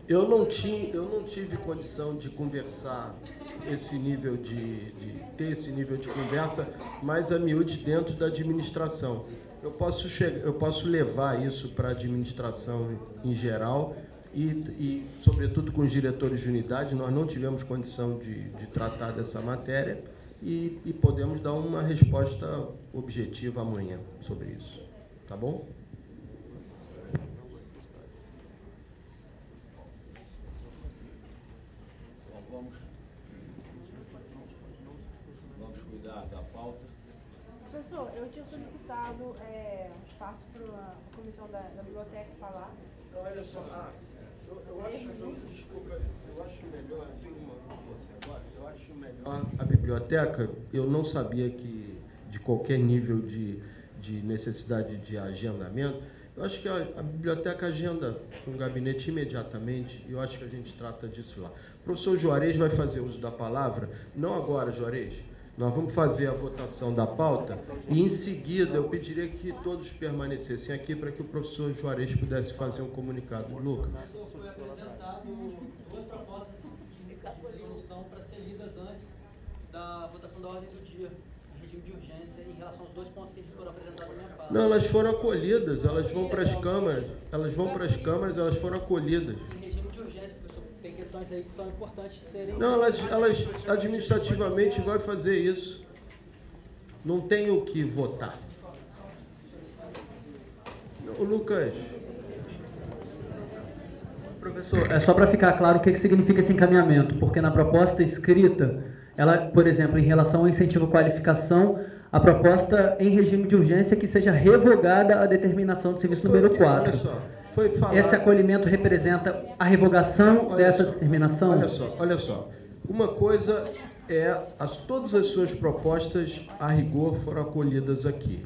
Eu não tive condição de conversar ter esse nível de conversa mais a miúde dentro da administração. Eu posso levar isso para a administração em geral e, sobretudo, com os diretores de unidade. Nós não tivemos condição de tratar dessa matéria e podemos dar uma resposta objetiva amanhã sobre isso. Tá bom? Vamos cuidar da pauta. Professor, eu tinha solicitado espaço para a comissão da biblioteca falar. Não, olha só, eu acho melhor, eu tenho uma com você agora, eu acho melhor... A biblioteca, eu não sabia que de qualquer nível de necessidade de agendamento. Eu acho que a biblioteca agenda com o gabinete imediatamente, e eu acho que a gente trata disso lá. O professor Juarez vai fazer uso da palavra, não agora, Juarez. Nós vamos fazer a votação da pauta e, em seguida, eu pediria que todos permanecessem aqui para que o professor Juarez pudesse fazer um comunicado. Lucas. Professor, foi apresentado duas propostas de resolução para ser lidas antes da votação da ordem do dia, em regime de urgência, em relação aos dois pontos que foram apresentados na minha fala. Não, elas foram acolhidas, elas vão para as câmaras, elas foram acolhidas. Em regime de urgência, professor, tem questões aí que são importantes serem... Não, elas administrativamente vai fazer isso. Não tem o que votar. Ô, Lucas. Professor, é só para ficar claro o que significa esse encaminhamento, porque na proposta escrita, ela, por exemplo, em relação ao incentivo à qualificação, a proposta em regime de urgência é que seja revogada a determinação do serviço número 4. Esse acolhimento representa a revogação dessa determinação? Olha só. Uma coisa é, todas as suas propostas, a rigor, foram acolhidas aqui.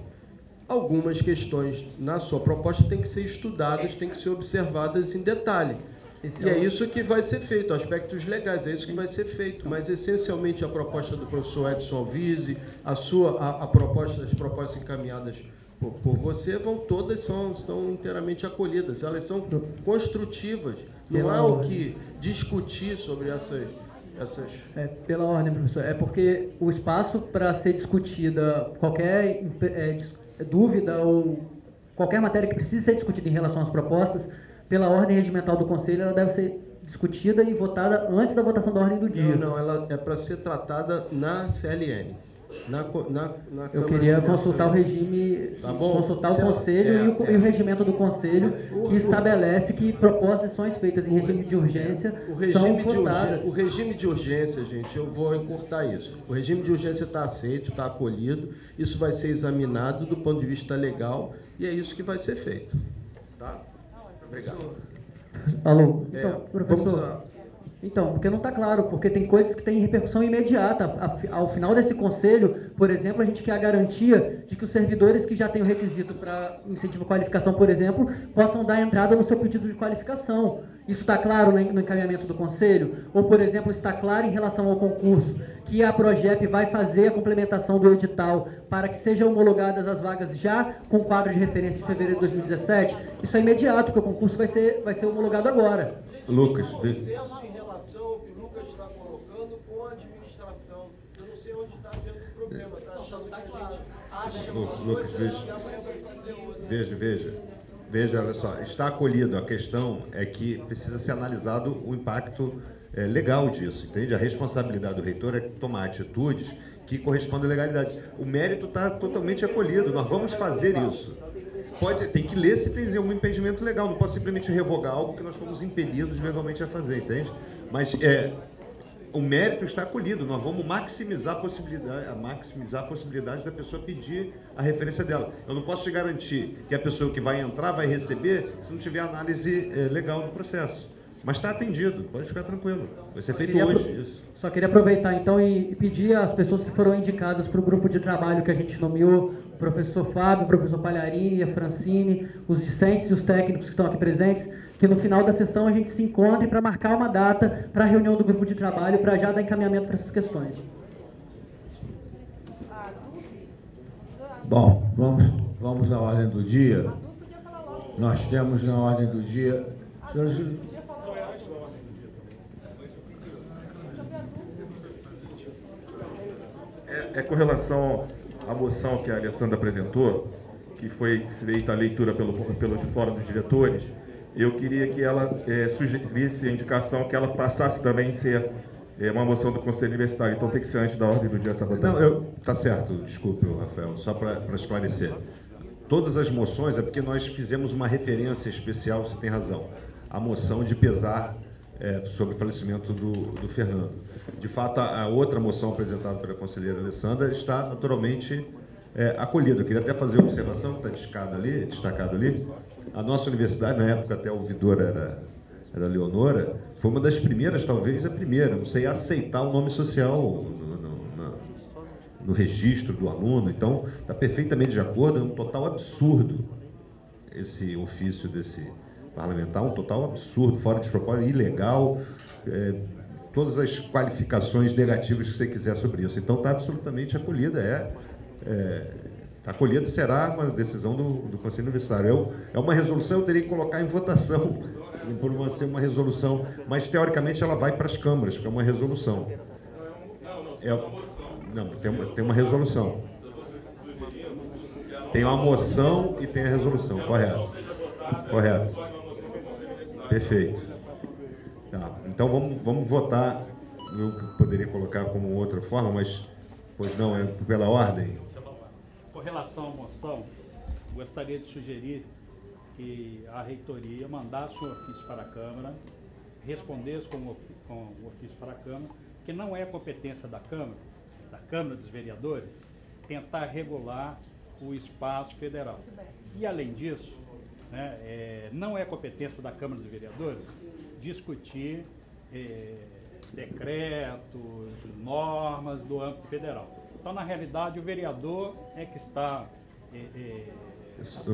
Algumas questões na sua proposta têm que ser estudadas, têm que ser observadas em detalhe. E é isso que vai ser feito, aspectos legais, é isso que vai ser feito. Mas, essencialmente, a proposta do professor Edson Alvise, as propostas encaminhadas por você, todas estão inteiramente acolhidas. Elas são construtivas. Não há o que discutir sobre essas... Pela ordem, professor. É porque o espaço para ser discutida qualquer dúvida ou qualquer matéria que precise ser discutida em relação às propostas, pela ordem regimental do Conselho, ela deve ser discutida e votada antes da votação da ordem do dia. Não, ela é para ser tratada na CLN. Eu queria consultar o regime, consultar o Conselho e o regimento do Conselho, que estabelece que proposições feitas em regime de urgência são votadas. O regime de urgência, gente, eu vou encurtar isso. O regime de urgência está aceito, está acolhido, isso vai ser examinado do ponto de vista legal e é isso que vai ser feito. Tá? Obrigado. Alô? Então, professor... Então, porque não está claro, porque tem coisas que têm repercussão imediata. Ao final desse conselho, por exemplo, a gente quer a garantia de que os servidores que já têm o requisito para incentivo à qualificação, por exemplo, possam dar entrada no seu pedido de qualificação. Isso está claro no encaminhamento do conselho? Ou, por exemplo, está claro em relação ao concurso, que a Progep vai fazer a complementação do edital para que sejam homologadas as vagas já com quadro de referência de fevereiro de 2017? Isso é imediato, porque o concurso vai ser homologado agora. Lucas, consenso em relação ao que o Lucas está colocando com a administração. Eu não sei onde está havendo o problema. Está achando que a gente acha uma coisa e amanhã vai fazer outra. Veja, olha só, está acolhido. A questão é que precisa ser analisado o impacto legal disso, entende? A responsabilidade do reitor é tomar atitudes que correspondem à legalidade. O mérito está totalmente acolhido, nós vamos fazer isso. Tem que ler se tem algum impedimento legal, não pode simplesmente revogar algo que nós fomos impelidos legalmente a fazer, entende? Mas o mérito está acolhido, nós vamos maximizar a possibilidade da pessoa pedir a referência dela. Eu não posso te garantir que a pessoa que vai entrar vai receber se não tiver análise legal do processo. Mas está atendido, pode ficar tranquilo. Vai ser feito hoje, isso. Só queria aproveitar, então, e pedir às pessoas que foram indicadas para o grupo de trabalho que a gente nomeou, o professor Fábio, o professor Palharini, a Francine, os discentes e os técnicos que estão aqui presentes, que no final da sessão a gente se encontre para marcar uma data para a reunião do grupo de trabalho, para já dar encaminhamento para essas questões. Bom, vamos à ordem do dia. Nós temos na ordem do dia... Com relação à moção que a Alessandra apresentou, que foi feita a leitura pelo Fórum dos Diretores, eu queria que ela sugerisse a indicação que ela passasse também a ser uma moção do Conselho Universitário. Então tem que ser antes da ordem do dia essa votação. Não, tá certo, desculpe, Rafael, só para esclarecer. Todas as moções é porque nós fizemos uma referência especial, você tem razão, a moção de pesar sobre o falecimento do Fernando. De fato, a outra moção apresentada pela conselheira Alessandra está naturalmente acolhida. Eu queria até fazer uma observação que está destacado ali. A nossa universidade, na época até o ouvidor era Leonora, foi uma das primeiras, talvez a primeira, não sei, a aceitar o nome social no registro do aluno. Então, está perfeitamente de acordo, é um total absurdo esse ofício desse parlamentar, um total absurdo, fora de propósito, ilegal, todas as qualificações negativas que você quiser sobre isso. Então, está absolutamente acolhida, acolhida será uma decisão do Conselho Universitário. É uma resolução, eu teria que colocar em votação, por ser uma resolução, mas teoricamente ela vai para as câmaras, porque é uma resolução. Não, tem uma resolução. Tem uma moção e tem a resolução, correto. Perfeito. Tá, então vamos votar. Eu poderia colocar como outra forma, mas, pois não, é pela ordem. Com relação à moção, gostaria de sugerir que a reitoria mandasse um ofício para a Câmara, respondesse com o ofício para a Câmara, que não é competência da Câmara dos Vereadores, tentar regular o espaço federal. E, além disso, não é competência da Câmara dos Vereadores discutir decretos, normas do âmbito federal. Então, na realidade, o vereador é que está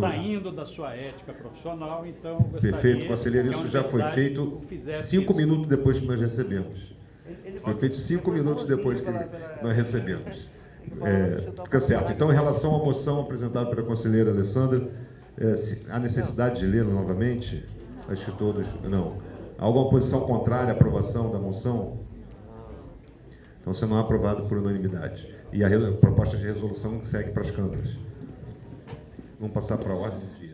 saindo da sua ética profissional. Então, eu gostaria... Perfeito, conselheiro, isso já foi feito 5 minutos depois que nós recebemos. Foi feito 5 minutos depois que nós recebemos. Fica certo. Então, em relação à moção apresentada pela conselheira Alessandra, há necessidade de lê-la novamente? Acho que todos... Não. Alguma posição contrária à aprovação da moção? Então, sendo aprovado por unanimidade. E a proposta de resolução segue para as câmaras. Vamos passar para a ordem do dia.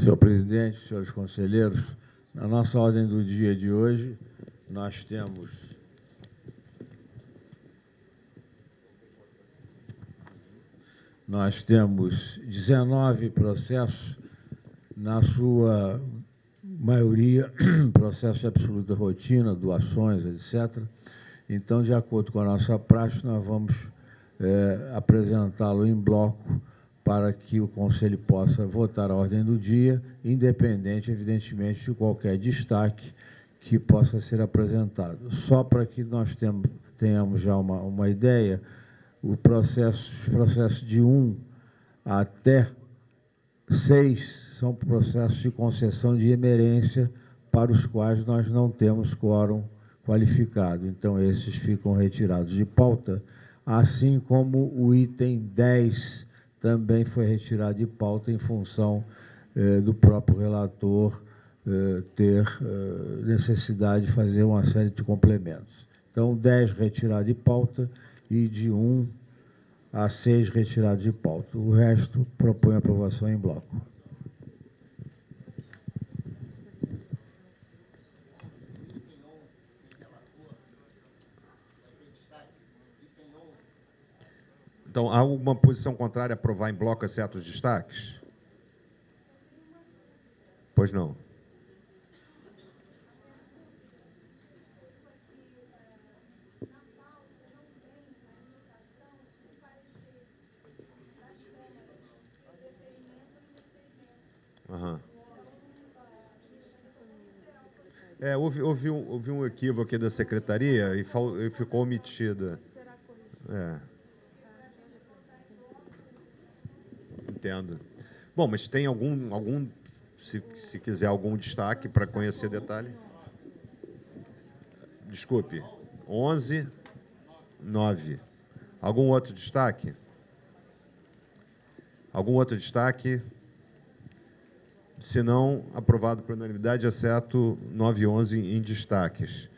Senhor presidente, senhores conselheiros, na nossa ordem do dia de hoje, nós temos Nós temos 19 processos, na sua maioria, processos de absoluta rotina, doações, etc. Então, de acordo com a nossa prática, nós vamos apresentá-lo em bloco para que o Conselho possa votar a ordem do dia, independente, evidentemente, de qualquer destaque que possa ser apresentado. Só para que nós tenhamos já uma ideia, os processos de 1 até 6 são processos de concessão de emerência para os quais nós não temos quórum qualificado. Então, esses ficam retirados de pauta, assim como o item 10 também foi retirado de pauta em função do próprio relator ter necessidade de fazer uma série de complementos. Então, 10 retirado de pauta e de 1 a 6 retirado de pauta. O resto propõe aprovação em bloco. Então, há alguma posição contrária a aprovar em bloco, exceto os destaques? Pois não. Aham. Houve um equívoco aqui da secretaria e ficou omitida. Entendo. Bom, mas tem se quiser algum destaque para conhecer detalhe? Desculpe. 11, 9. Algum outro destaque? Algum outro destaque? Se não, aprovado por unanimidade, exceto 9 e 11 em destaques.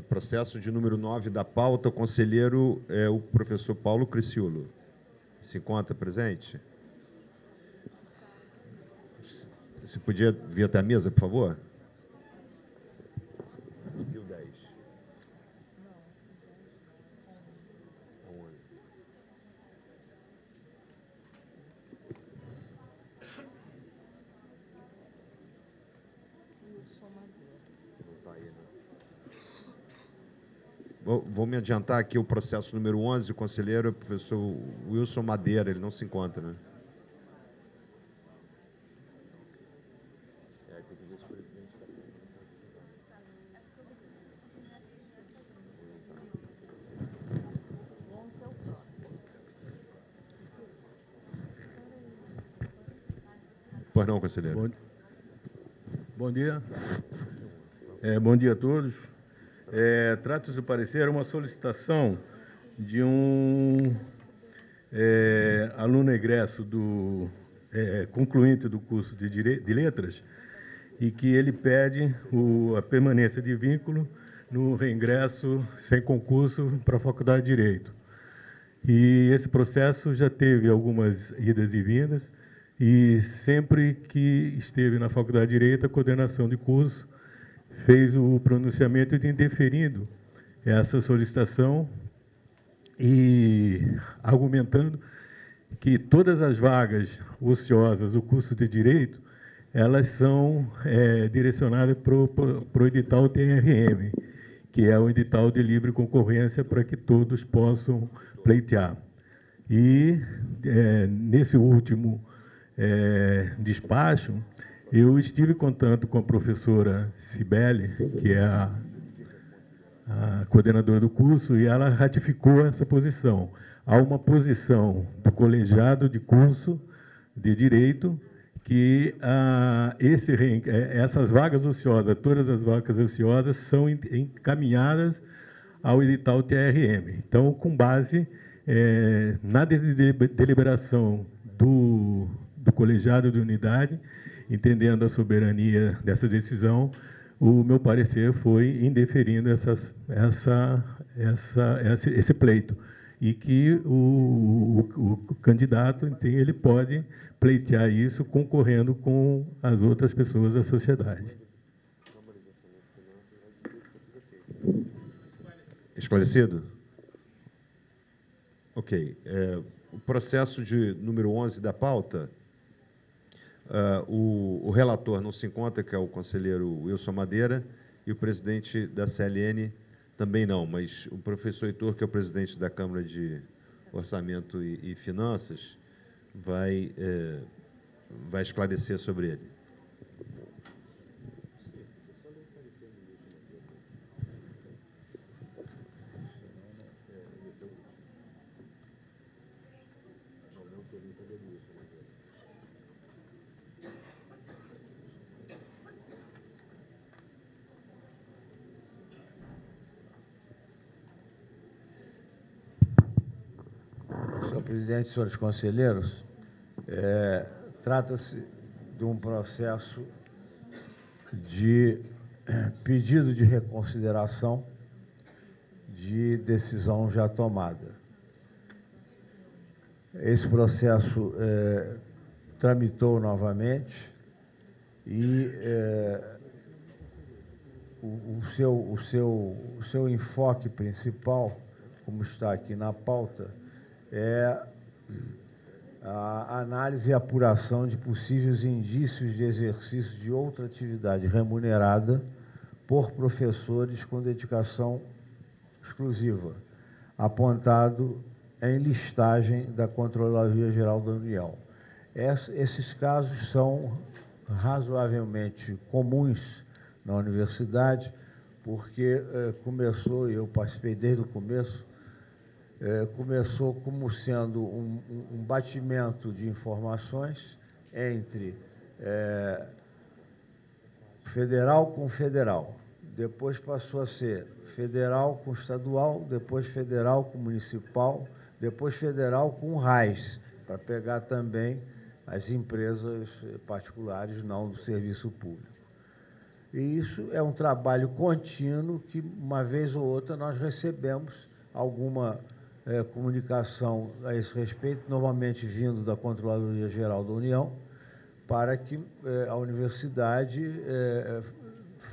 Processo de número 9 da pauta, o conselheiro é o professor Paulo Criciúlo. Se encontra presente? Você podia vir até a mesa, por favor? E o 10? Vou me adiantar aqui o processo número 11, o conselheiro é o professor Wilson Madeira, ele não se encontra, né? Pois não, conselheiro. Bom dia. Bom dia a todos. Trata-se do parecer uma solicitação de um aluno egresso concluinte do curso de Letras e que ele pede a permanência de vínculo no reingresso sem concurso para a Faculdade de Direito. E esse processo já teve algumas idas e vindas e sempre que esteve na Faculdade de Direito, a coordenação de curso fez o pronunciamento de indeferindo essa solicitação e argumentando que todas as vagas ociosas do curso de Direito, elas são direcionadas para o edital TRM, que é o edital de livre concorrência para que todos possam pleitear. E nesse último despacho, eu estive em contato com a professora Cibele, que é a coordenadora do curso, e ela ratificou essa posição. Há uma posição do colegiado de curso de Direito que essas vagas ociosas, todas as vagas ociosas, são encaminhadas ao edital TRM. Então, com base na deliberação do colegiado de unidade, entendendo a soberania dessa decisão, o meu parecer foi indeferindo esse pleito. E que o candidato, ele pode pleitear isso concorrendo com as outras pessoas da sociedade. Esclarecido? Ok. O processo de número 11 da pauta, o relator não se encontra, que é o conselheiro Wilson Madeira, e o presidente da CLN Também não, mas o professor Heitor, que é o presidente da Câmara de Orçamento e Finanças, vai esclarecer sobre ele. Senhor presidente, senhores conselheiros, trata-se de um processo de pedido de reconsideração de decisão já tomada. Esse processo tramitou novamente e o seu enfoque principal, como está aqui na pauta, é a análise e apuração de possíveis indícios de exercício de outra atividade remunerada por professores com dedicação exclusiva, apontado em listagem da Controladoria Geral da União. Esses casos são razoavelmente comuns na universidade, porque começou, eu participei desde o começo, começou como sendo um batimento de informações entre federal com federal. Depois passou a ser federal com estadual, depois federal com municipal, depois federal com RAIS, para pegar também as empresas particulares, não do serviço público. E isso é um trabalho contínuo que, uma vez ou outra, nós recebemos alguma comunicação a esse respeito, normalmente vindo da Controladoria Geral da União, para que a universidade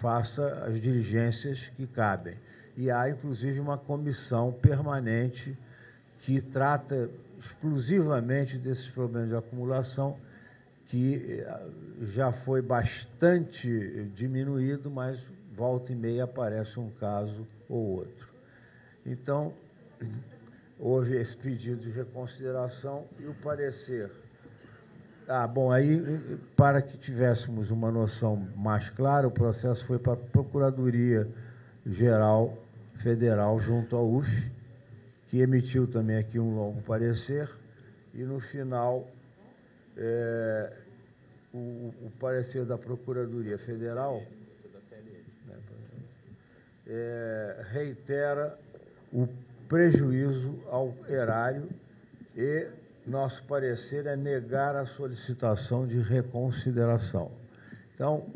faça as diligências que cabem. E há, inclusive, uma comissão permanente que trata exclusivamente desses problemas de acumulação, que já foi bastante diminuído, mas volta e meia aparece um caso ou outro. Então, houve esse pedido de reconsideração e o parecer. Bom, aí, para que tivéssemos uma noção mais clara, o processo foi para a Procuradoria Geral Federal junto ao UF, que emitiu também aqui um longo parecer, e no final, o parecer da Procuradoria Federal reitera o prejuízo ao erário e nosso parecer é negar a solicitação de reconsideração. Então,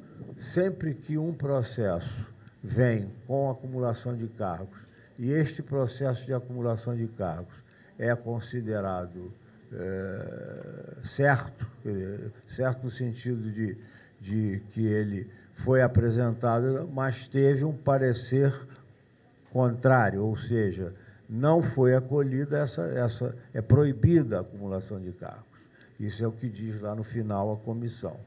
sempre que um processo vem com acumulação de cargos e este processo de acumulação de cargos é considerado certo no sentido de que ele foi apresentado, mas teve um parecer contrário, ou seja, não foi acolhida é proibida a acumulação de cargos. Isso é o que diz lá no final a comissão.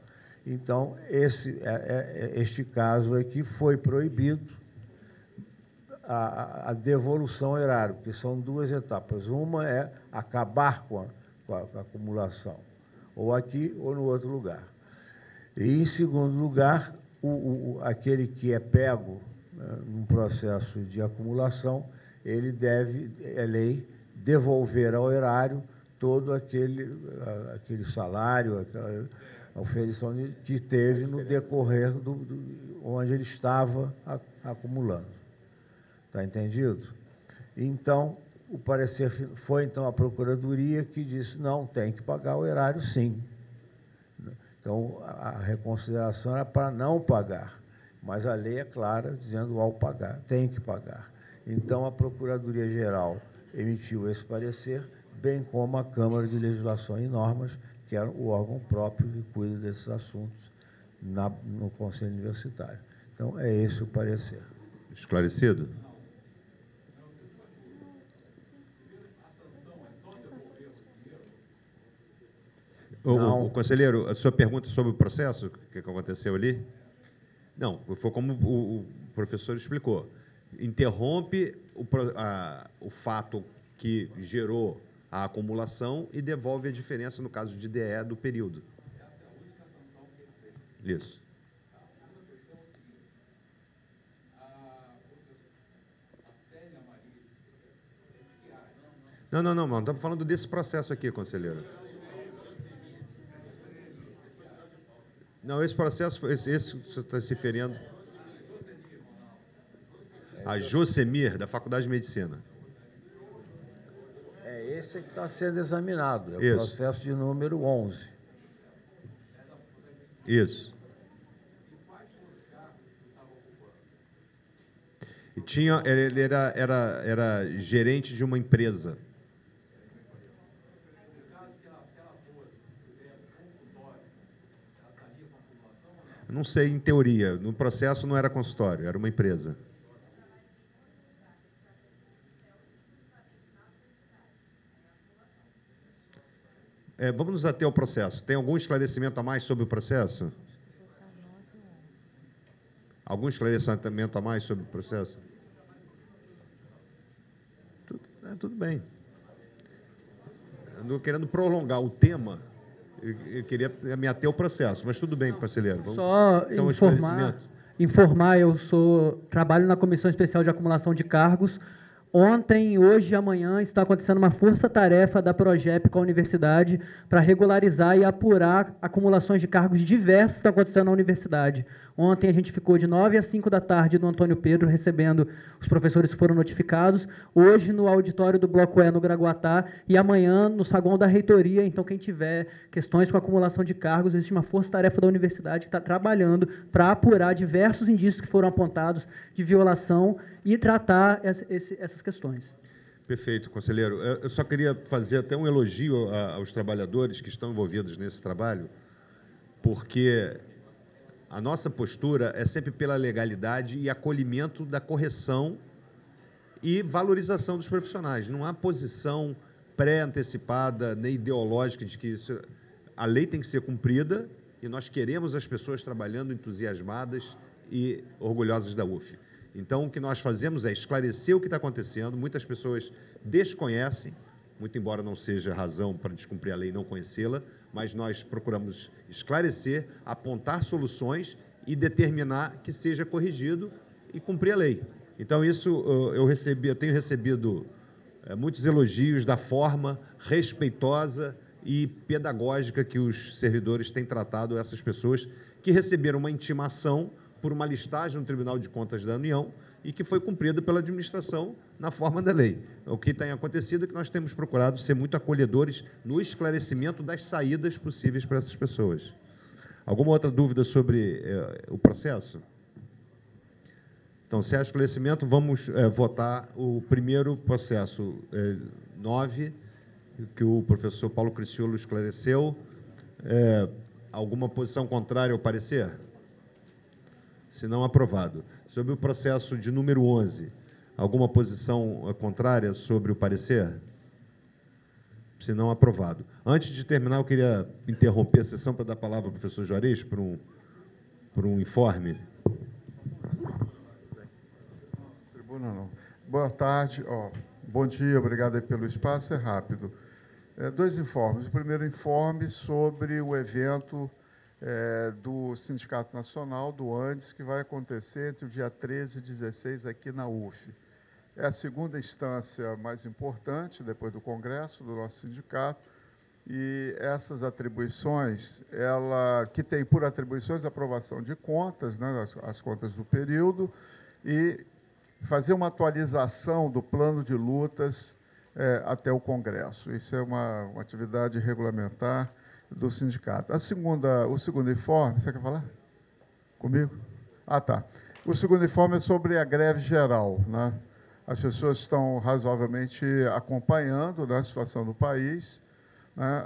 Então, este caso aqui foi proibido a devolução ao erário, porque são duas etapas. Uma é acabar com a acumulação, ou aqui ou no outro lugar. E, em segundo lugar, aquele que é pego num processo de acumulação, ele deve, é lei, devolver ao erário todo aquele salário, aquela oferição que teve no decorrer onde ele estava acumulando. Está entendido? Então, o parecer foi, então, a Procuradoria que disse, não, tem que pagar o erário, sim. Então, a reconsideração era para não pagar, mas a lei é clara, dizendo ao pagar, tem que pagar. Então, a Procuradoria-Geral emitiu esse parecer, bem como a Câmara de Legislação e Normas, que é o órgão próprio que cuida desses assuntos no Conselho Universitário. Então, é esse o parecer. Esclarecido? O conselheiro, a sua pergunta sobre o processo que aconteceu ali? Não, foi como o professor explicou. interrompe o fato que gerou a acumulação e devolve a diferença, no caso de DE, do período. Isso. Não, estamos falando desse processo aqui, conselheiro. Não, esse processo, esse que você está se referindo. A Josemir, da Faculdade de Medicina. É esse que está sendo examinado, é o Isso. processo de número 11. Isso. E ele era gerente de uma empresa. Não sei, em teoria. No processo não era consultório, era uma empresa. Vamos nos ater ao processo. Tem algum esclarecimento a mais sobre o processo? Algum esclarecimento a mais sobre o processo? Tudo bem. Eu não querendo prolongar o tema, eu queria me ater ao processo, mas tudo bem, conselheiro. Só informar, eu trabalho na Comissão Especial de Acumulação de Cargos. Ontem, hoje e amanhã está acontecendo uma força-tarefa da Progep com a universidade para regularizar e apurar acumulações de cargos diversos que estão acontecendo na universidade. Ontem a gente ficou de 9 às 5 da tarde no Antônio Pedro, recebendo os professores que foram notificados. Hoje no auditório do Bloco E, no Graguatá, e amanhã no saguão da reitoria. Então, quem tiver questões com acumulação de cargos, existe uma força-tarefa da universidade que está trabalhando para apurar diversos indícios que foram apontados de violação e tratar essas questões. Perfeito, conselheiro. Eu só queria fazer até um elogio aos trabalhadores que estão envolvidos nesse trabalho, porque a nossa postura é sempre pela legalidade e acolhimento da correção e valorização dos profissionais. Não há posição pré-antecipada nem ideológica de que a lei tem que ser cumprida e nós queremos as pessoas trabalhando entusiasmadas e orgulhosas da UF. Então, o que nós fazemos é esclarecer o que está acontecendo. Muitas pessoas desconhecem, muito embora não seja razão para descumprir a lei não conhecê-la, mas nós procuramos esclarecer, apontar soluções e determinar que seja corrigido e cumprir a lei. Então, isso eu tenho recebido muitos elogios da forma respeitosa e pedagógica que os servidores têm tratado essas pessoas que receberam uma intimação por uma listagem no Tribunal de Contas da União e que foi cumprida pela administração na forma da lei. O que tem acontecido é que nós temos procurado ser muito acolhedores no esclarecimento das saídas possíveis para essas pessoas. Alguma outra dúvida sobre o processo? Então, se há esclarecimento, vamos votar o primeiro processo 9, que o professor Paulo Criciolo esclareceu. Alguma posição contrária ao parecer? Se não, aprovado. Sobre o processo de número 11, alguma posição contrária sobre o parecer? Se não, aprovado. Antes de terminar, eu queria interromper a sessão para dar a palavra ao professor Juarez por um informe. Tribuna não. Boa tarde. Bom dia, obrigado aí pelo espaço. É rápido. 2 informes. O primeiro informe sobre o evento do Sindicato Nacional, do ANDES, que vai acontecer entre o dia 13 e 16 aqui na UF. É a segunda instância mais importante, depois do Congresso, do nosso sindicato, e essas atribuições, que tem por atribuições a aprovação de contas, né, as contas do período, e fazer uma atualização do plano de lutas até o Congresso. Isso é uma atividade regulamentar do sindicato. O segundo informe, você quer falar? Comigo? Ah, tá. O segundo informe é sobre a greve geral, né? As pessoas estão razoavelmente acompanhando, né, a situação do país, né?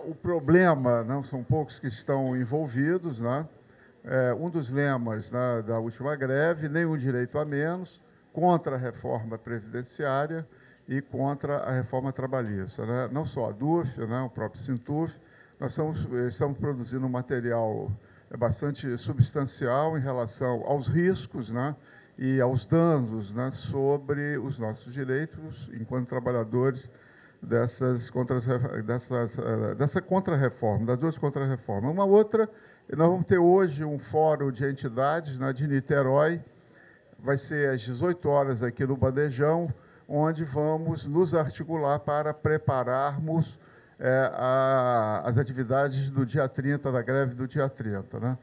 O problema, não são poucos que estão envolvidos, né? Um dos lemas, né, da última greve, nenhum direito a menos, contra a reforma previdenciária e contra a reforma trabalhista, né? Não só a DUF, né, o próprio Sintuf, nós estamos produzindo um material bastante substancial em relação aos riscos, né, e aos danos, né, sobre os nossos direitos enquanto trabalhadores dessa contra-reforma, das duas contra-reformas. Uma outra, nós vamos ter hoje um fórum de entidades, né, de Niterói, vai ser às 18 horas aqui no Bandejão, onde vamos nos articular para prepararmos as atividades do dia 30, da greve do dia 30. Né?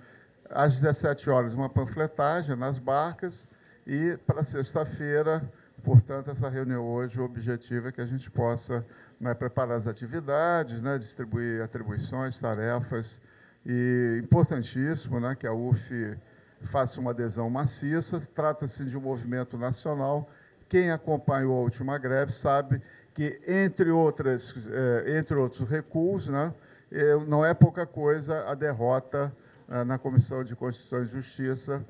Às 17 horas, uma panfletagem nas barcas e, para sexta-feira, portanto, essa reunião hoje, o objetivo é que a gente possa, né, preparar as atividades, né, distribuir atribuições, tarefas, e importantíssimo, né, que a UF faça uma adesão maciça. Trata-se de um movimento nacional. Quem acompanhou a última greve sabe que, entre outros recuos, né, não é pouca coisa a derrota na Comissão de Constituição e Justiça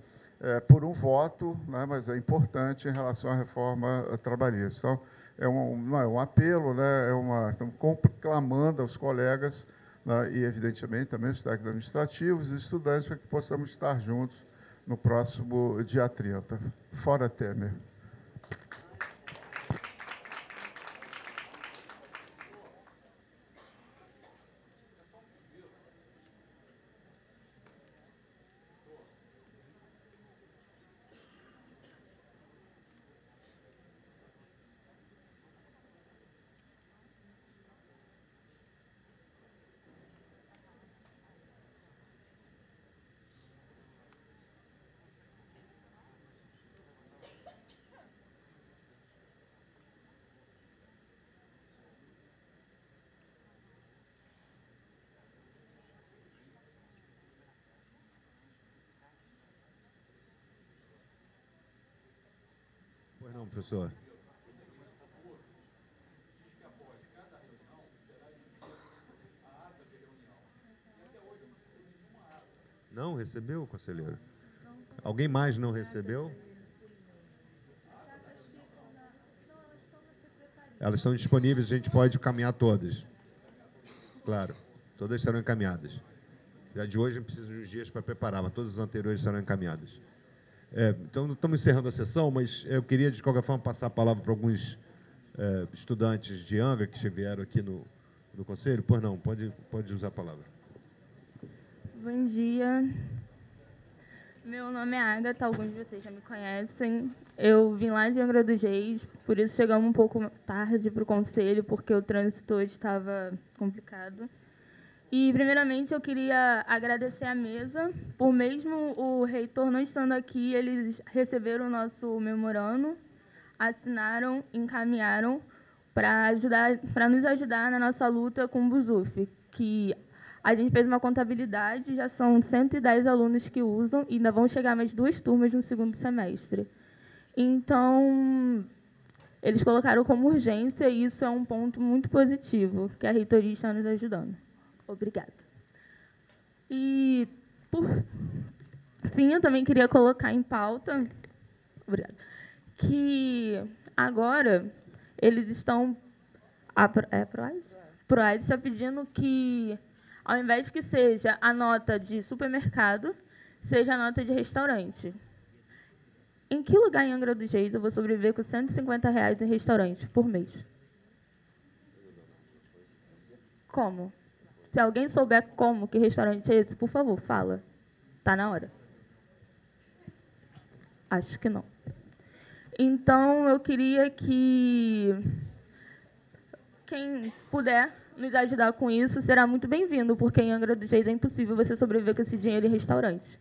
por um voto, né, mas é importante em relação à reforma trabalhista. Então, não é um apelo, né, estamos clamando aos colegas, né, e, evidentemente, também os técnicos administrativos e estudantes, para que possamos estar juntos no próximo dia 30. Fora Temer. Pois não, professor. Não recebeu, conselheiro? Alguém mais não recebeu? Elas estão disponíveis, a gente pode encaminhar todas. Claro, todas serão encaminhadas. A de hoje precisa de uns dias para preparar, mas todas as anteriores serão encaminhadas. Então, estamos encerrando a sessão, mas eu queria, de qualquer forma, passar a palavra para alguns estudantes de Angra que estiveram aqui no Conselho. Pois não, pode usar a palavra. Bom dia. Meu nome é Agatha, alguns de vocês já me conhecem. Eu vim lá de Angra dos Reis, por isso chegamos um pouco tarde para o Conselho, porque o trânsito hoje estava complicado. E, primeiramente, eu queria agradecer à mesa, por mesmo o reitor não estando aqui, eles receberam o nosso memorando, assinaram, encaminharam para nos ajudar na nossa luta com o Busuf, que a gente fez uma contabilidade, já são 110 alunos que usam e ainda vão chegar mais 2 turmas no segundo semestre. Então, eles colocaram como urgência e isso é um ponto muito positivo, que a reitoria está nos ajudando. Obrigada. E, por fim, eu também queria colocar em pauta, obrigada, que agora eles estão, PROAD está pedindo que, ao invés que seja a nota de supermercado, seja a nota de restaurante. Em que lugar em Angra dos Reis eu vou sobreviver com R$150 em restaurante por mês? Como? Se alguém souber como, que restaurante é esse, por favor, fala. Está na hora. Acho que não. Então, eu queria que quem puder nos ajudar com isso será muito bem-vindo, porque em Angra dos Reis é impossível você sobreviver com esse dinheiro em restaurante.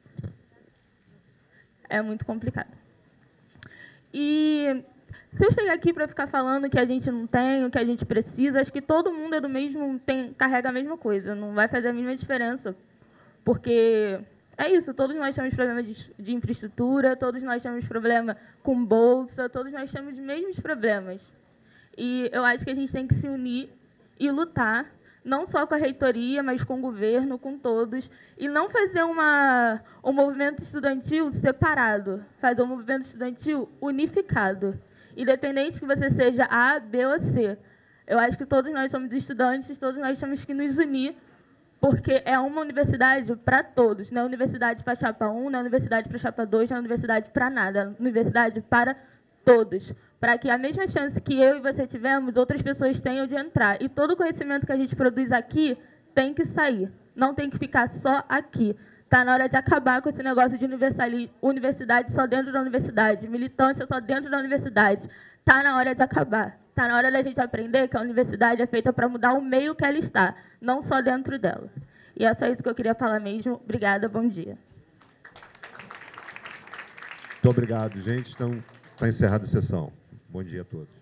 É muito complicado. E se eu chegar aqui para ficar falando que a gente não tem, o que a gente precisa, acho que todo mundo é do mesmo, carrega a mesma coisa, não vai fazer a mesma diferença. Porque é isso, todos nós temos problemas de infraestrutura, todos nós temos problema com bolsa, todos nós temos os mesmos problemas. E eu acho que a gente tem que se unir e lutar, não só com a reitoria, mas com o governo, com todos, e não fazer um movimento estudantil separado, fazer um movimento estudantil unificado. Independente que você seja A, B ou C. Eu acho que todos nós somos estudantes, todos nós temos que nos unir porque é uma universidade para todos, não é universidade para chapa 1, não é universidade para chapa 2, não é universidade para nada, é universidade para todos, para que a mesma chance que eu e você tivemos, outras pessoas tenham de entrar. E todo o conhecimento que a gente produz aqui tem que sair, não tem que ficar só aqui. Está na hora de acabar com esse negócio de universidade só dentro da universidade, militância só dentro da universidade. Está na hora de acabar. Está na hora da gente aprender que a universidade é feita para mudar o meio que ela está, não só dentro dela. E é só isso que eu queria falar mesmo. Obrigada, bom dia. Muito obrigado, gente. Então, está encerrada a sessão. Bom dia a todos.